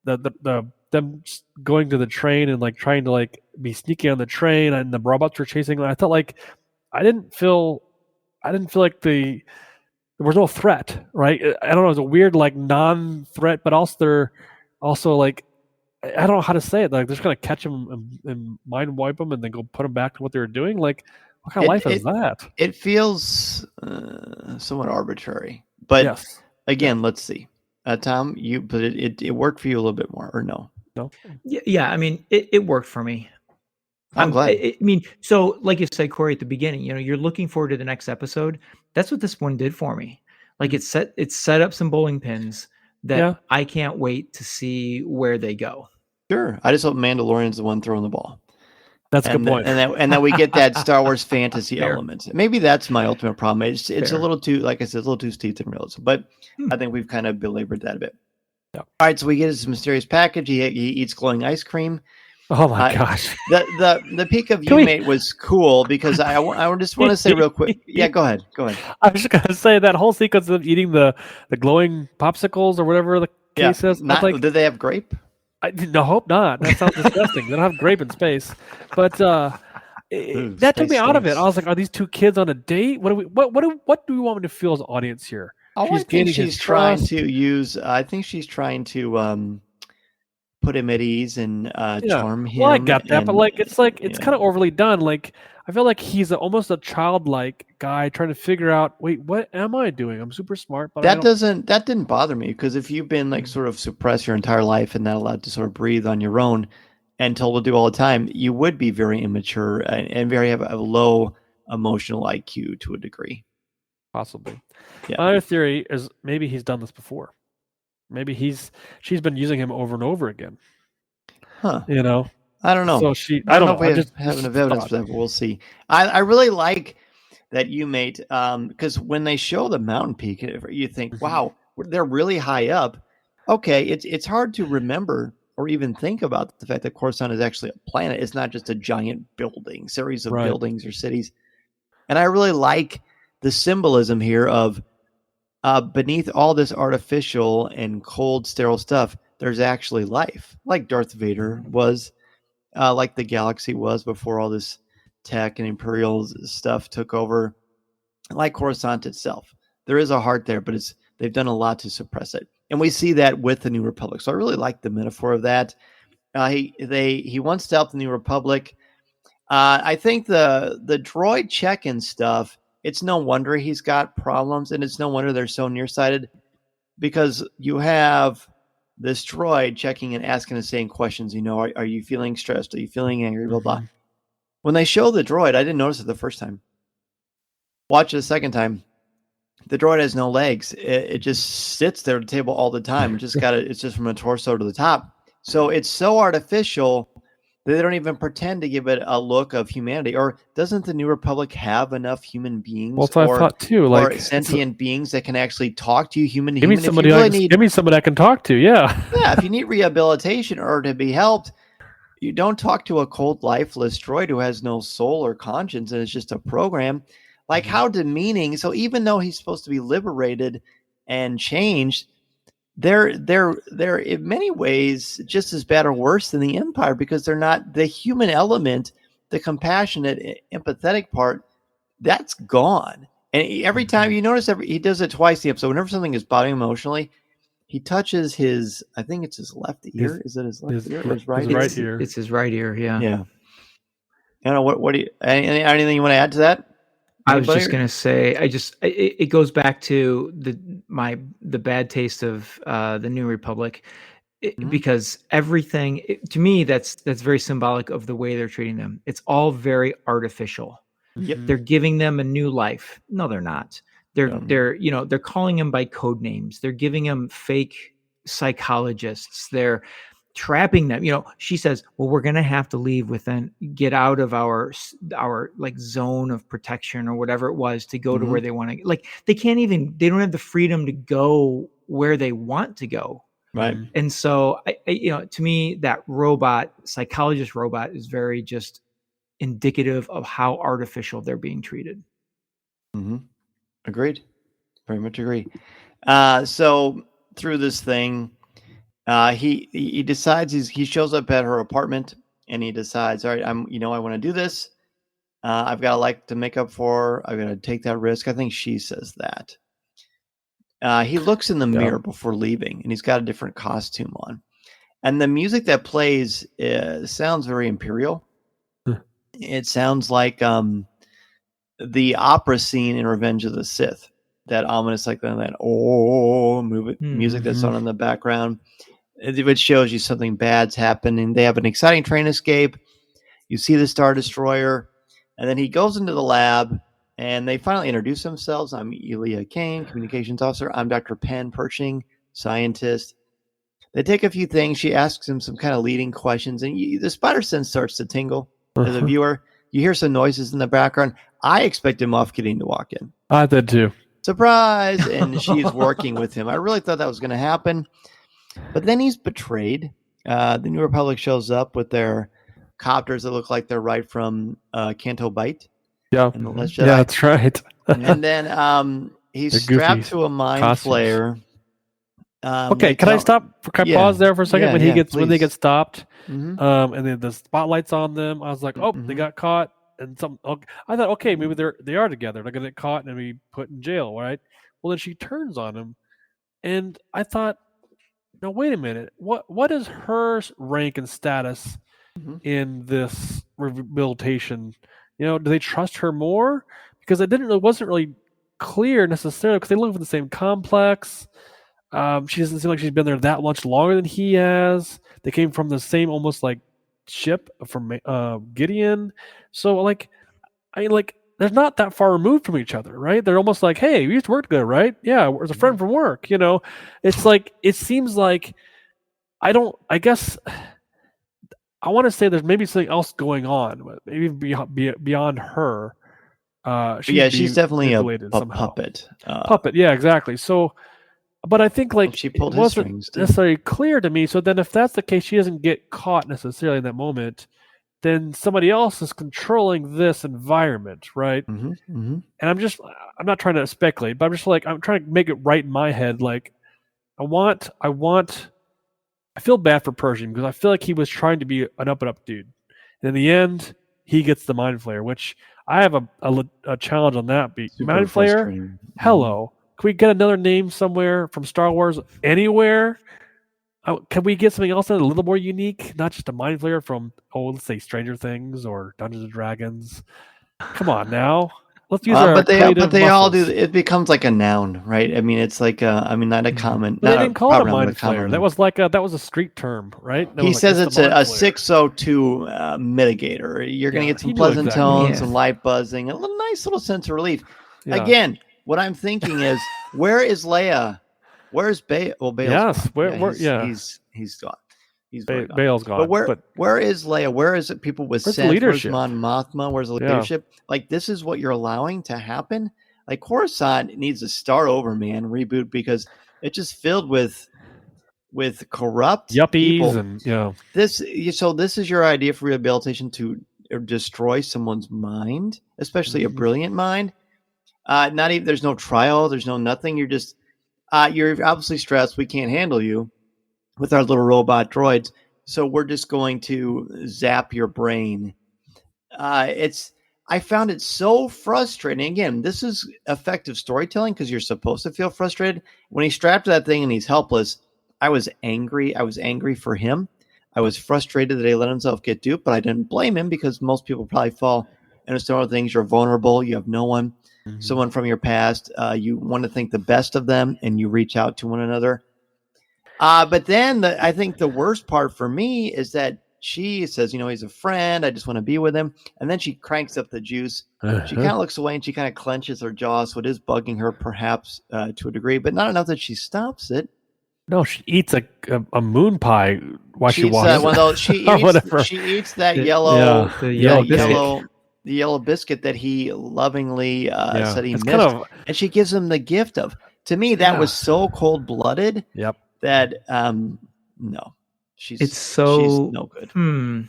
them going to the train and like trying to like be sneaky on the train, and the robots were chasing. I felt like I didn't feel like there was no threat, right? I don't know. It was a weird like non-threat, but also they're also like, I don't know how to say it. Like they're just gonna catch them and mind wipe them and then go put them back to what they were doing. Like, what kind of life is that? It feels somewhat arbitrary. But again, let's see. Tom, but it worked for you a little bit more, or no? No. Yeah. I mean, it worked for me. I'm glad. I mean, so like you said, Corey, at the beginning, you're looking forward to the next episode. That's what this one did for me. Like it set up some bowling pins that I can't wait to see where they go. Sure. I just hope Mandalorian's the one throwing the ball. That's a good point. And that we get that Star Wars fantasy element. Maybe that's my ultimate problem. It's a little too, like I said, a little too steeped in realism. But I think we've kind of belabored that a bit. Yeah. All right, so we get his mysterious package. He eats glowing ice cream. Oh my gosh! The peak of mate was cool because I just want to say real quick. Yeah, go ahead. I was just gonna say that whole sequence of eating the glowing popsicles or whatever the case is. Did they have grape? I hope not. That sounds disgusting. They don't have grape in space. But that took me out of it. I was like, are these two kids on a date? What do we want me to feel as an audience here? I think she's trying to put him at ease and charm him. Well, I got that, but like it's kind of overly done. Like I feel like he's almost a childlike guy trying to figure out, wait, what am I doing? I'm super smart, but that didn't bother me because if you've been like sort of suppressed your entire life and not allowed to sort of breathe on your own and told to do all the time, you would be very immature and very have a low emotional IQ to a degree. Possibly. Yeah. My other theory is maybe he's done this before. Maybe she's been using him over and over again. Huh. I don't know. So I don't know if we have enough evidence for that, but we'll see. I really like that you made because when they show the mountain peak, you think, wow, they're really high up. Okay, it's hard to remember or even think about the fact that Coruscant is actually a planet. It's not just a giant building, series of buildings or cities. And I really like the symbolism here of beneath all this artificial and cold, sterile stuff, there's actually life, like Darth Vader was, like the galaxy was before all this tech and Imperial stuff took over, like Coruscant itself. There is a heart there, but they've done a lot to suppress it. And we see that with the New Republic. So I really like the metaphor of that. He wants to help the New Republic. I think the droid check-in stuff, it's no wonder he's got problems, and it's no wonder they're so nearsighted, because you have this droid checking and asking the same questions. Are you feeling stressed? Are you feeling angry? Blah, blah. When they show the droid, I didn't notice it the first time. Watch it the second time. The droid has no legs. It just sits there at the table all the time. It's just from a torso to the top. So it's so artificial that they don't even pretend to give it a look of humanity. Or doesn't the New Republic have enough human beings? Well, so I thought too, like or sentient beings that can actually talk to you, human to give human. Give me somebody I can talk to. Yeah. Yeah. If you need rehabilitation or to be helped, you don't talk to a cold, lifeless droid who has no soul or conscience and it's just a program. Like, how demeaning. So even though he's supposed to be liberated and changed, they're in many ways just as bad or worse than the Empire, because they're not the human element, the compassionate, empathetic part. That's gone. And every time you notice, he does it twice in the episode. Whenever something is bothering him emotionally, he touches his, I think it's his left ear. Is it his left ear or his right ear? Right ear. It's his right ear. Yeah. Yeah. I don't know. What do you? Anything you want to add to that? I was just going to say, it goes back to the bad taste of the New Republic, because everything to me that's very symbolic of the way they're treating them. It's all very artificial. Yep. They're giving them a new life. No, they're not. They're calling them by code names. They're giving them fake psychologists. They're trapping them. She says, well, we're going to have to leave get out of our like zone of protection or whatever it was to go to where they want to. Like, they don't have the freedom to go where they want to go. Right. And so to me, that psychologist robot is very just indicative of how artificial they're being treated. Agreed. Very much agree. So through this thing, he decides he shows up at her apartment and he decides, all right, I want to do this. I've got to make up for, I've got to take that risk. I think she says that. He looks in the mirror before leaving and he's got a different costume on. And the music that plays sounds very Imperial. It sounds like the opera scene in Revenge of the Sith, that ominous, like that music that's on in the background. It shows you something bad's happening. They have an exciting train escape. You see the Star Destroyer, and then he goes into the lab, and they finally introduce themselves. I'm Elia Kane, communications officer. I'm Dr. Penn Pershing, scientist. They take a few things. She asks him some kind of leading questions, and the spider sense starts to tingle as a viewer. You hear some noises in the background. I expected Moff Gideon to walk in. I did too. Surprise! And she's working with him. I really thought that was going to happen. But then he's betrayed. The New Republic shows up with their copters that look like they're right from Canto Bight. Yeah. Yeah, that's right. And then he's strapped to a mind flayer. Okay, can I stop? Can I pause there for a second? When they get stopped, and then the spotlight's on them, I was like, oh, they got caught. And I thought, okay, maybe they are together. They're gonna get caught and be put in jail, right? Well, then she turns on him, and I thought, now wait a minute, what is her rank and status in this rehabilitation? Do they trust her more? Because it wasn't really clear necessarily, because they live in the same complex. She doesn't seem like she's been there that much longer than he has. They came from the same almost like ship from Gideon. So they're not that far removed from each other, right? They're almost like, hey, we used to work together, right? Yeah, as a friend from work, It's like, it seems like, I guess I want to say there's maybe something else going on, but maybe beyond her. She's definitely a puppet. Puppet, yeah, exactly. So But I think like she pulled it his wasn't strings too. necessarily clear to me. So then, if that's the case, she doesn't get caught necessarily in that moment. Then somebody else is controlling this environment, right? Mm-hmm, mm-hmm. And I'm not trying to speculate, but I'm trying to make it right in my head. Like, I feel bad for Pershing because I feel like he was trying to be an up and up dude. And in the end, he gets the Mind Flayer, which I have a challenge on that beat. Super Mind Flayer, frustrating. hello. Can we get another name somewhere from Star Wars anywhere? Can we get something else that's a little more unique? Not just a Mind Flayer from, let's say Stranger Things or Dungeons and Dragons. Come on now. Let's use our creative they all do. muscles. It becomes like a noun, right? I mean, it's like not a comment. But Not they didn't call it a proper noun, Mind but a Flayer. common That noun. was a street term, right? He says it's a Mind Flayer. 602 mitigator. You're going to get some he knew pleasant exactly. tones, Yeah. some light buzzing, a nice little sense of relief. Yeah. Again, what I'm thinking is, where is Leia? Where's Bail? Well, Bail's Yes, gone. He's gone. He's very gone. Bail's gone. But where is Leia? Where is it? People with where's the sense? Where's leadership? Mon Mothma? Where's the leadership? Like, this is what you're allowing to happen. Like, Coruscant needs to start over, man. Reboot, because it's just filled with corrupt yuppies people. And This is your idea for rehabilitation, to destroy someone's mind, especially a brilliant mind. Not even, there's no trial, there's no nothing. You're just you're obviously stressed. We can't handle you with our little robot droids, so we're just going to zap your brain. I found it so frustrating. Again, this is effective storytelling because you're supposed to feel frustrated. When he's strapped to that thing and he's helpless, I was angry. I was angry for him. I was frustrated that he let himself get duped, but I didn't blame him because most people probably fall into similar things. You're vulnerable. You have no one, someone from your past. You want to think the best of them, and you reach out to one another. But then I think the worst part for me is that she says, he's a friend. I just want to be with him. And then she cranks up the juice. She kind of looks away and she kind of clenches her jaw. So it is bugging her perhaps to a degree, but not enough that she stops it. No, she eats a moon pie while she walks. She eats that yellow, biscuit. The yellow biscuit that he lovingly said he it's missed. And she gives him the gift of. To me, that was so cold-blooded. Yep. That no. It's so no good.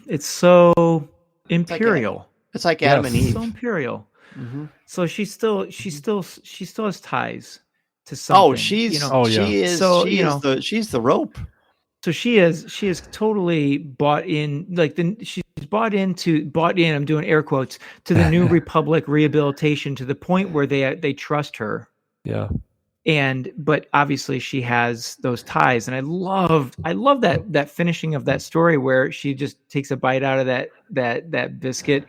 It's so imperial. It's like Adam and Eve. So imperial. Mm-hmm. So she still has ties to something. Oh, she's the rope. So she is totally bought in. She's bought in. I'm doing air quotes to the New Republic rehabilitation to the point where they trust her. Yeah. But obviously she has those ties, and I love that finishing of that story where she just takes a bite out of that biscuit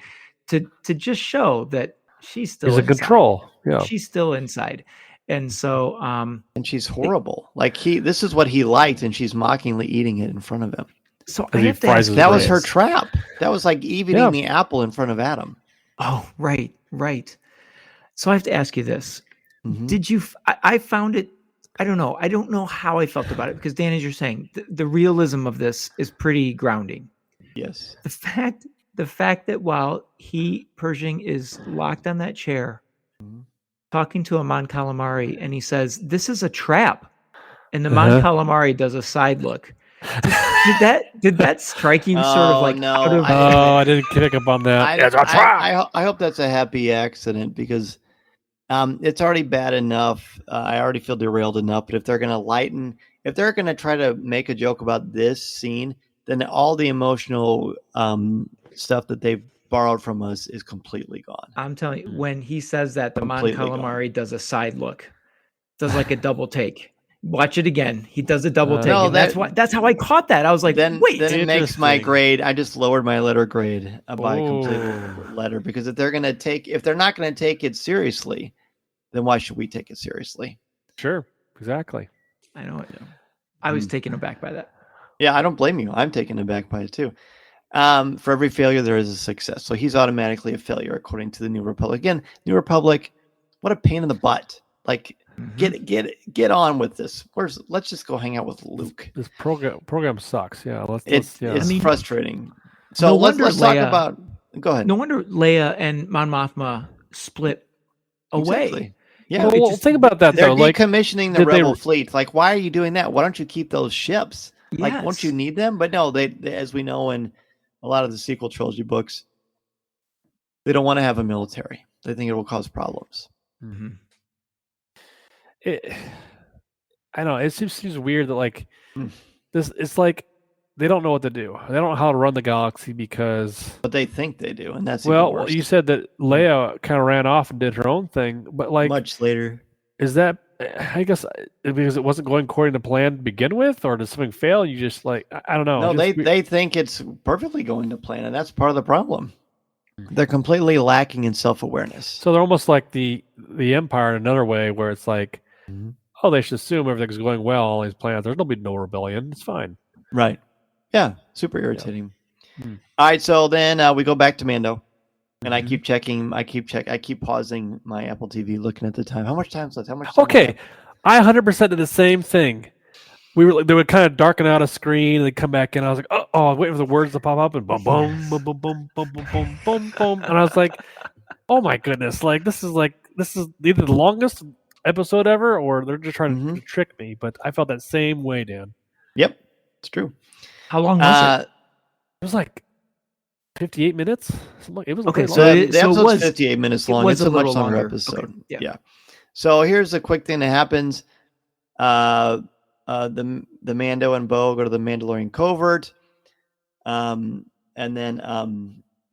to just show that she's still in control. Yeah, she's still inside, and so and she's horrible. This is what he liked, and she's mockingly eating it in front of him. So I have to ask, that was her trap. That was like Eve eating the apple in front of Adam. Oh, right. So I have to ask you this. Mm-hmm. Did you? I found it. I don't know. I don't know how I felt about it because, Dan, as you're saying, the realism of this is pretty grounding. Yes. The fact that while Pershing is locked on that chair, talking to a Mon Calamari, and he says, "This is a trap," and the Mon Calamari does a side look. Did that strike you sort of like no, out of? I didn't pick up on that. It's a trap. I hope that's a happy accident because. It's already bad enough. I already feel derailed enough. But if they're going to try to make a joke about this scene, then all the emotional stuff that they've borrowed from us is completely gone. I'm telling you, when he says that, the Mon Calamari does a side look, does like a double take. Watch it again. He does a double take. No, that's how I caught that. I was like, wait. Then it makes my grade. I just lowered my letter grade by a complete letter because if they're not going to take it seriously, then why should we take it seriously? Sure, exactly. I know it. I was taken aback by that. Yeah, I don't blame you. I'm taken aback by it too. For every failure, there is a success. So he's automatically a failure, according to the New Republic. Again, New Republic, what a pain in the butt. Like, get on with this. Let's just go hang out with Luke. This program sucks. Yeah, it's frustrating. So let's talk about. Go ahead. No wonder Leia and Mon Mothma split away. Exactly. Yeah, well, think about that they're though. Like, decommissioning the did they- rebel fleet. Like, why are you doing that? Why don't you keep those ships? Like, won't you Yes. need them? But no, they, as we know in a lot of the sequel trilogy books, they don't want to have a military. They think it will cause problems. Mhm. I don't know. It seems weird that like Mm. this. It's like they don't know what to do. They don't know how to run the galaxy because. But they think they do, and that's even Well, worse. you said that Leia kind of ran off and did her own thing, but like, Much later. is that? I guess because it wasn't going according to plan to begin with, or did something fail? You just like I don't know. No, Just they think it's perfectly going to plan, and that's part of the problem. They're completely lacking in self-awareness. So they're almost like the Empire in another way, where it's like, Mhm. oh, they should assume everything's going well, all these plans. There'll be no rebellion. It's fine. Right. Yeah, super irritating. Hmm. All right, so then we go back to Mando, and I Mhm. keep checking. I keep pausing my Apple TV, looking at the time. How much time's left? How much? Time Okay, left? I 100% did the same thing. They would kind of darken out a screen and they'd come back in. I was like, oh, I was waiting for the words to pop up and boom, boom, boom, boom, boom, boom, boom, boom, boom, boom. And I was like, oh my goodness, this is either the longest episode ever or they're just trying to trick me. But I felt that same way, Dan. Yep, it's true. How long was it? It was like 58 minutes. It was Okay, pretty so long. The it episode's was 58 minutes it long. was It's a a much little longer longer. episode. Okay, yeah. Yeah. So here's a quick thing that happens. The Mando and Bo go to the Mandalorian covert. And then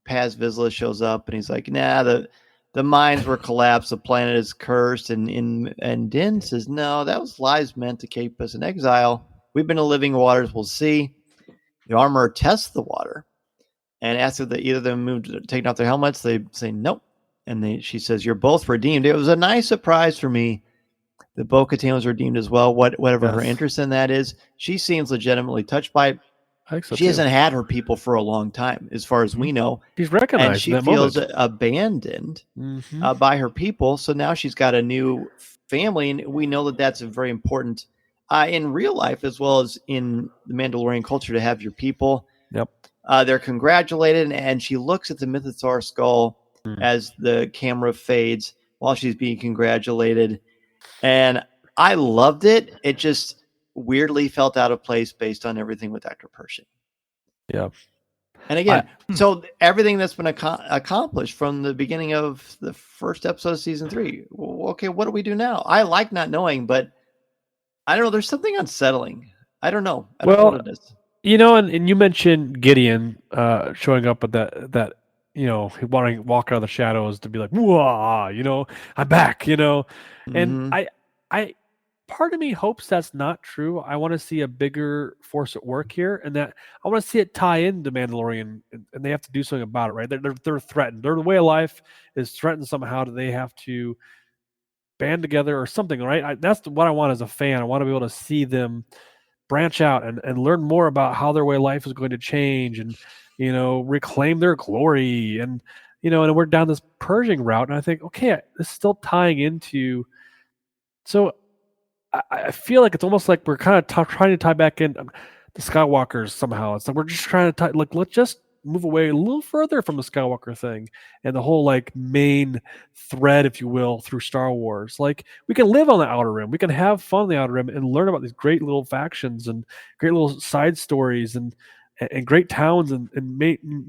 Paz Vizsla shows up and he's like, nah, the mines were collapsed, the planet is cursed, and Din says, no, that was lies meant to keep us in exile. We've been in living waters, we'll see. The armorer tests the water and asks if either of them moved, taking off their helmets. They say nope. And she says, you're both redeemed. It was a nice surprise for me that Bo-Katan was redeemed as well. Whatever her Yes. interest in that is, she seems legitimately touched by it. I think so She too. hasn't had her people for a long time, as far as we know. She's recognized And she in that feels moment. abandoned Mhm. by her people. So now she's got a new family. And we know that that's very important in real life as well as in the Mandalorian culture to have your people. Yep. They're congratulated. And she looks at the Mythosaur skull as the camera fades while she's being congratulated. And I loved it. It just weirdly felt out of place based on everything with Dr. Pershing. Yeah. And again, so everything that's been accomplished from the beginning of the first episode of season 3. Well, okay, what do we do now? I like not knowing, but I don't know. There's something unsettling. I don't know. I don't know what it is. You know, and you mentioned Gideon showing up at that he wanting to walk out of the shadows to be like, "Whoa, I'm back," And I part of me hopes that's not true. I want to see a bigger force at work here, and that I want to see it tie into Mandalorian, and they have to do something about it, right? They're threatened. Their way of life is threatened somehow. Do they have to band together or something, right? That's what I want as a fan. I want to be able to see them branch out and learn more about how their way of life is going to change and reclaim their glory and we're down this purging route, and I think, okay, this is still tying into, so I feel like it's almost like we're kind of trying to tie back in the Skywalkers somehow. It's like we're just trying to tie, like, let's just move away a little further from the Skywalker thing and the whole like main thread, if you will, through Star Wars. Like, we can live on the Outer Rim, we can have fun on the Outer Rim and learn about these great little factions and great little side stories and great towns and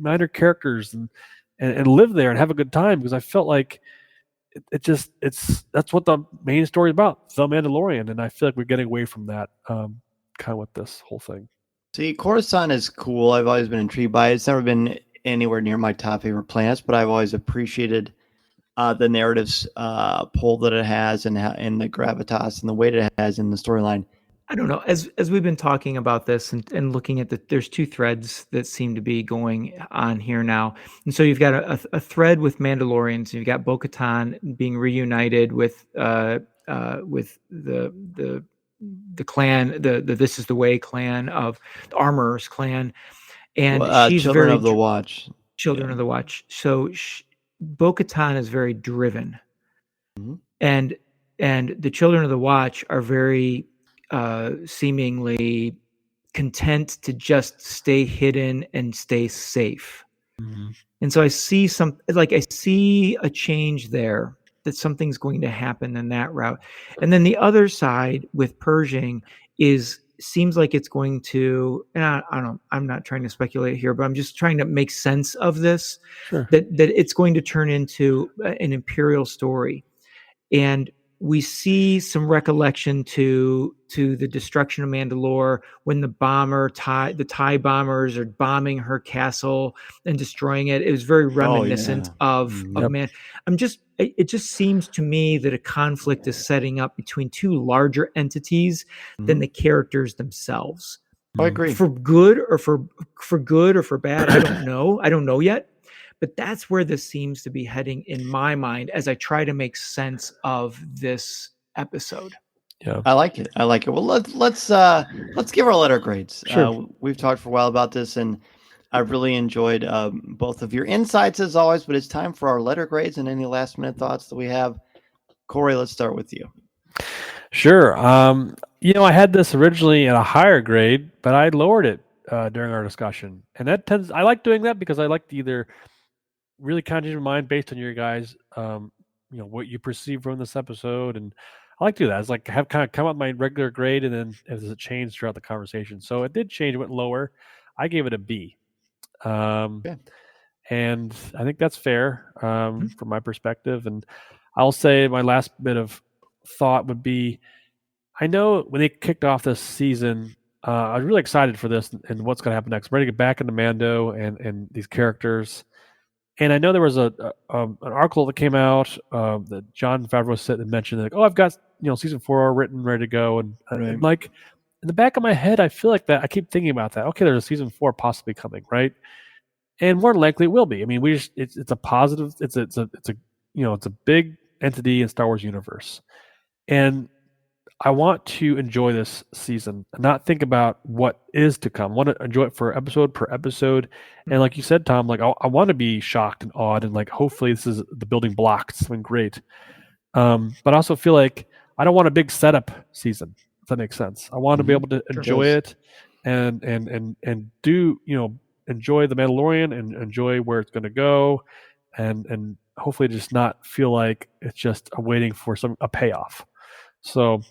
minor characters and live there and have a good time, because I felt like that's what the main story is about, The Mandalorian, and I feel like we're getting away from that kind of with this whole thing. See, Coruscant is cool. I've always been intrigued by it. It's never been anywhere near my top favorite planets, but I've always appreciated the narratives pull that it has and the gravitas and the weight it has in the storyline. I don't know. As we've been talking about this and looking at there's two threads that seem to be going on here now. And so you've got a thread with Mandalorians. You've got Bo-Katan being reunited with the clan, the This Is the Way clan of the Armorers clan, and she's Children very of the Watch. Children of the Watch. So Bo-Katan is very driven, and the Children of the Watch are very seemingly content to just stay hidden and stay safe. And so I see I see a change there that something's going to happen in that route. And then the other side with Pershing seems like it's going to, and I'm not trying to speculate here, but I'm just trying to make sense of this, Sure. that it's going to turn into an Imperial story. And we see some recollection to the destruction of Mandalore when the TIE bombers are bombing her castle and destroying it. It was very reminiscent of man. It just seems to me that a conflict is setting up between two larger entities than the characters themselves. I agree. For good or for bad, I don't know. I don't know yet. But that's where this seems to be heading in my mind as I try to make sense of this episode. Yeah, I like it. Well, let's give our letter grades. Sure. We've talked for a while about this, and I've really enjoyed both of your insights as always. But it's time for our letter grades and any last minute thoughts that we have. Corey, let's start with you. Sure. I had this originally at a higher grade, but I lowered it during our discussion, and I like doing that because I like to either really kind of change my mind based on your guys, what you perceive from this episode, and I like to do that. It's like have kind of come up with my regular grade, and then as it changed throughout the conversation. So it did change, it went lower. I gave it a B, and I think that's fair from my perspective. And I'll say my last bit of thought would be, I know when they kicked off this season, I was really excited for this and what's going to happen next. I'm ready to get back into Mando and these characters. And I know there was an article that came out that John Favreau said and mentioned, like, I've got season 4 written, ready to go, and like in the back of my head, I feel like that. I keep thinking about that. Okay, there's a season 4 possibly coming, right? And more than likely it will be. I mean, it's a positive. It's a big entity in Star Wars universe, and I want to enjoy this season and not think about what is to come. I want to enjoy it for episode per episode. And like you said, Tom, like I want to be shocked and awed and like, hopefully this is the building blocks, something great. But I also feel like I don't want a big setup season, if that makes sense. I want to be able to enjoy it and do, enjoy the Mandalorian and enjoy where it's going to go and hopefully just not feel like it's just waiting for a payoff. So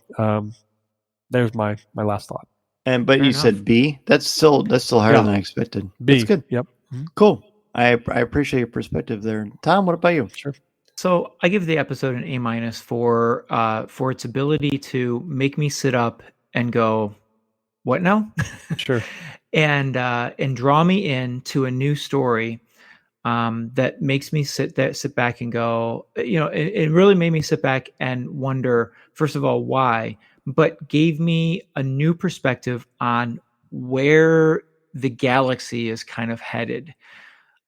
there's my last thought. But you said B. That's still higher than I expected. B. That's good. Yep. Cool. I appreciate your perspective there. Tom, what about you? Sure. So I give the episode an A- for its ability to make me sit up and go, what now? Sure. and draw me into a new story that makes me sit back and go, it really made me sit back and wonder, first of all, why, but gave me a new perspective on where the galaxy is kind of headed.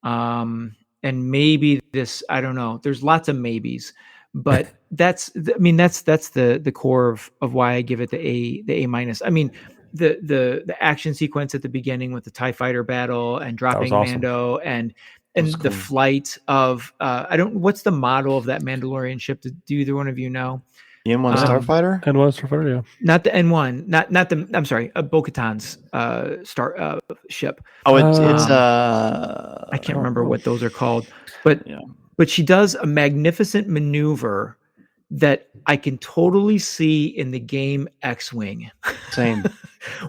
And maybe this, I don't know, there's lots of maybes, but that's the core of why I give it the A-. I mean, the action sequence at the beginning with the TIE fighter battle and dropping awesome. Mando and the flight of what's the model of that Mandalorian ship? Do either one of you know? The N1 Starfighter? N1 Starfighter, yeah. Not the N1, not the. I'm sorry, Bo-Katan's star ship. Oh, it's I can't remember what those are called, but she does a magnificent maneuver that I can totally see in the game X-Wing. Same.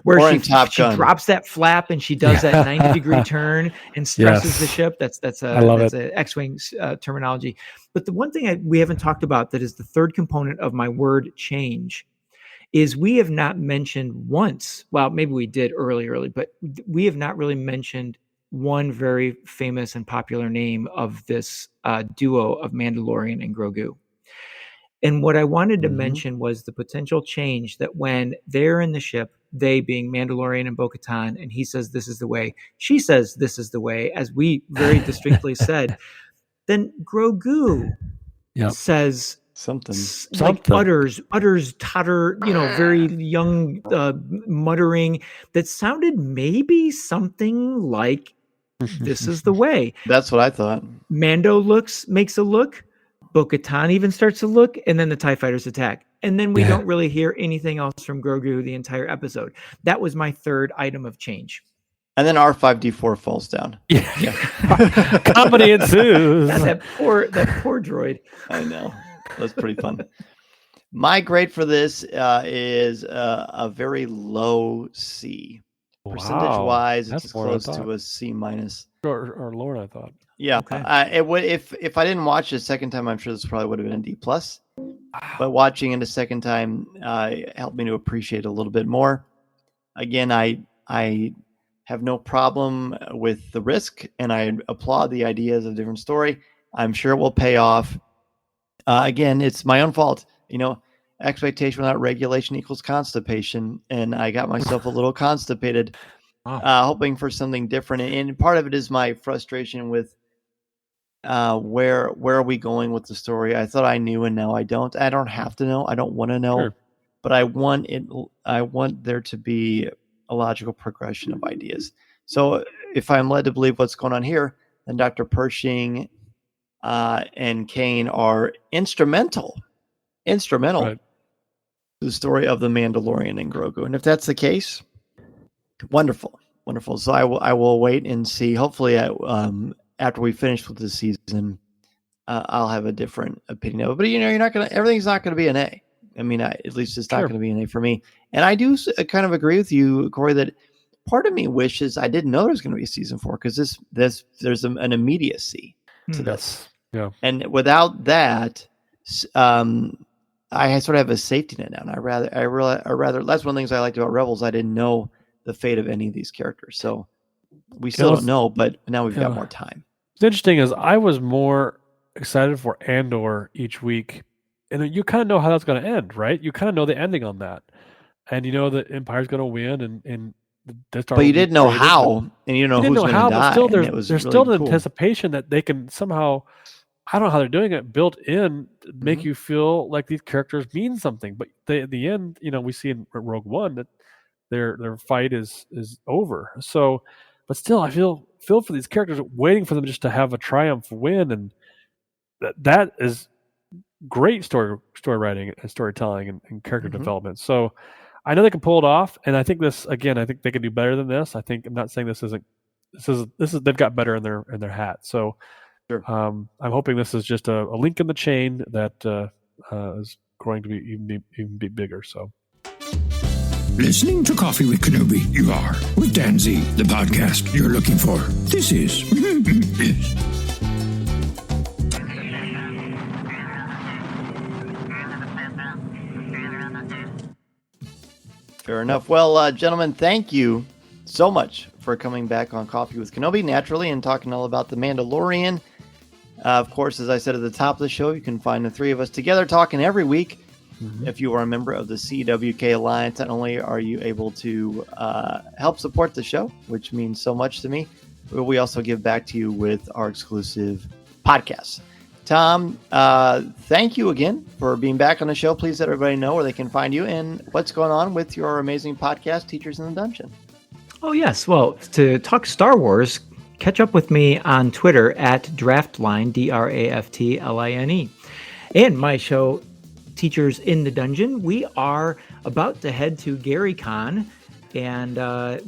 Where she drops that flap and she does that 90-degree turn and stresses the ship. That's a X-Wing terminology. But the one thing we haven't talked about that is the third component of my word change is we have not mentioned once. Well, maybe we did early, but we have not really mentioned one very famous and popular name of this duo of Mandalorian and Grogu. And what I wanted to mention was the potential change that when they're in the ship, they being Mandalorian and Bo-Katan, and he says, this is the way, she says, this is the way, as we very distinctly said, then Grogu says something. Like utters totter, very young muttering that sounded maybe something like, this is the way. That's what I thought. Mando makes a look. Bo-Katan even starts to look, and then the TIE fighters attack. And then we don't really hear anything else from Grogu the entire episode. That was my third item of change. And then R5D4 falls down. Yeah. Comedy ensues. That poor droid. I know. That's pretty fun. My grade for this is a very low C. Percentage-wise, it's as close to a C minus. Or lower, I thought. Yeah, Okay. it would if I didn't watch it a second time, I'm sure this probably would have been a D plus. But watching it a second time helped me to appreciate it a little bit more. Again, I have no problem with the risk, and I applaud the idea as a different story. I'm sure it will pay off. Again, it's my own fault. Expectation without regulation equals constipation, and I got myself a little constipated, hoping for something different. And part of it is my frustration with where are we going with the story? I thought I knew, and now I don't. I don't have to know. I don't want to know, Sure. but I want there to be a logical progression of ideas. So if I'm led to believe what's going on here, then Dr. Pershing and Kane are instrumental Right. to the story of the Mandalorian and Grogu. And if that's the case, wonderful. So I will wait and see. Hopefully, after we finish with this season, I'll have a different opinion of it. But you're not gonna. Everything's not going to be an A. I mean, at least it's not Sure. going to be an A for me. And I do kind of agree with you, Corey, that part of me wishes I didn't know there was going to be a season 4, because there's an immediacy to this. Yeah. And without that, I sort of have a safety net now. And I rather that's one of the things I liked about Rebels. I didn't know the fate of any of these characters. So we still don't know, but now we've got more time. What's interesting is I was more excited for Andor each week. And you kind of know how that's going to end, right? You kind of know the ending on that. And you know that Empire's going to win and the Death Star. But you didn't know how, and you didn't know who's going to die. But still, there's really still an cool anticipation that they can somehow, I don't know how they're doing it, built in, make you feel like these characters mean something. But at the end, we see in Rogue One that their fight is over. So, but still, I feel for these characters, waiting for them just to have a triumph win, and that is great story writing and storytelling and character development. So I know they can pull it off, and I think they can do better than this. I'm not saying this is they've got better in their hat. So sure. I'm hoping this is just a link in the chain that is going to be even be bigger. So listening to Coffee with Kenobi, you are with Dan Z, the podcast you're looking for. This is Fair enough. Well, gentlemen, thank you so much for coming back on Coffee with Kenobi, naturally, and talking all about the Mandalorian. Of course, as I said at the top of the show, you can find the three of us together talking every week. If you are a member of the CWK Alliance, not only are you able to help support the show, which means so much to me, but we also give back to you with our exclusive podcasts. Tom, thank you again for being back on the show. Please let everybody know where they can find you and what's going on with your amazing podcast, Teachers in the Dungeon. Oh, yes. Well, to talk Star Wars, catch up with me on Twitter at Draftline, DRAFTLINE. And my show, Teachers in the Dungeon, we are about to head to GaryCon, and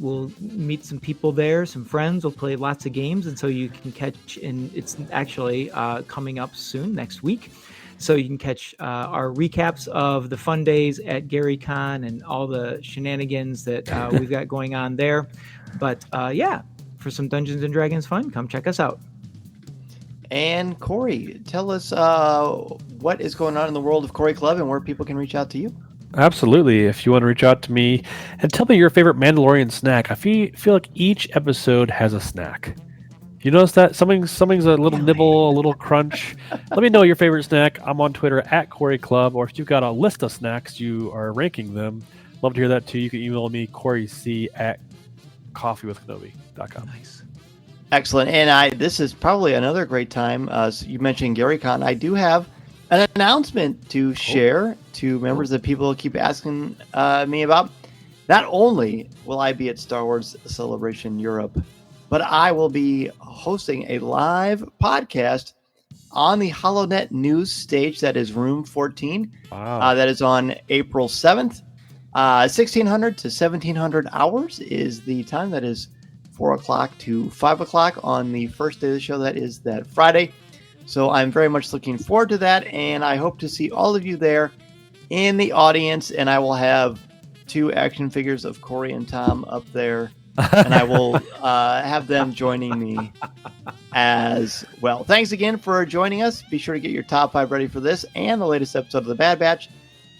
we'll meet some people there, some friends. We'll play lots of games, and so you can catch, and it's actually coming up soon, next week. So you can catch our recaps of the fun days at GaryCon and all the shenanigans that we've got going on there. But yeah, for some Dungeons and Dragons fun, come check us out. And Corey, tell us what is going on in the world of Corey Club and where people can reach out to you. Absolutely. If you want to reach out to me and tell me your favorite Mandalorian snack, I feel like each episode has a snack. You notice that something's a little nibble, a little crunch. Let me know your favorite snack. I'm on Twitter at Corey Club, or if you've got a list of snacks, you are ranking them. Love to hear that too. You can email me CoreyC@coffeewithkenobi.com. Nice. Excellent. And this is probably another great time. So you mentioned GaryCon. I do have an announcement to share to members that people keep asking me about. Not only will I be at Star Wars Celebration Europe, but I will be hosting a live podcast on the HoloNet News stage. That is Room 14. Wow. That is on April 7th. 1600 to 1700 hours is the time. That is 4 o'clock to 5 o'clock on the first day of the show. That is that Friday. So I'm very much looking forward to that, and I hope to see all of you there in the audience, and I will have 2 action figures of Corey and Tom up there, and I will have them joining me as well. Thanks again for joining us. Be sure to get your top 5 ready for this and the latest episode of The Bad Batch,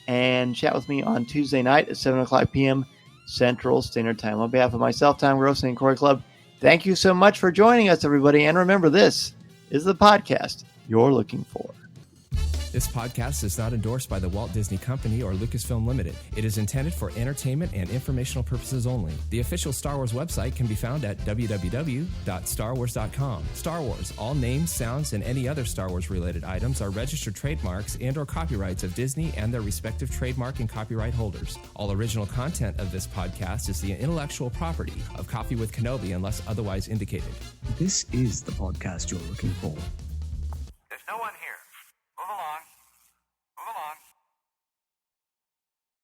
and chat with me on Tuesday night at 7 o'clock p.m. Central Standard Time. On behalf of myself, Tom Gross, and Corey Clubb, thank you so much for joining us, everybody. And remember, this is the podcast you're looking for. This podcast is not endorsed by the Walt Disney Company or Lucasfilm Limited. It is intended for entertainment and informational purposes only. The official Star Wars website can be found at www.starwars.com. Star Wars, all names, sounds, and any other Star Wars-related items are registered trademarks and or copyrights of Disney and their respective trademark and copyright holders. All original content of this podcast is the intellectual property of Coffee with Kenobi unless otherwise indicated. This is the podcast you're looking for.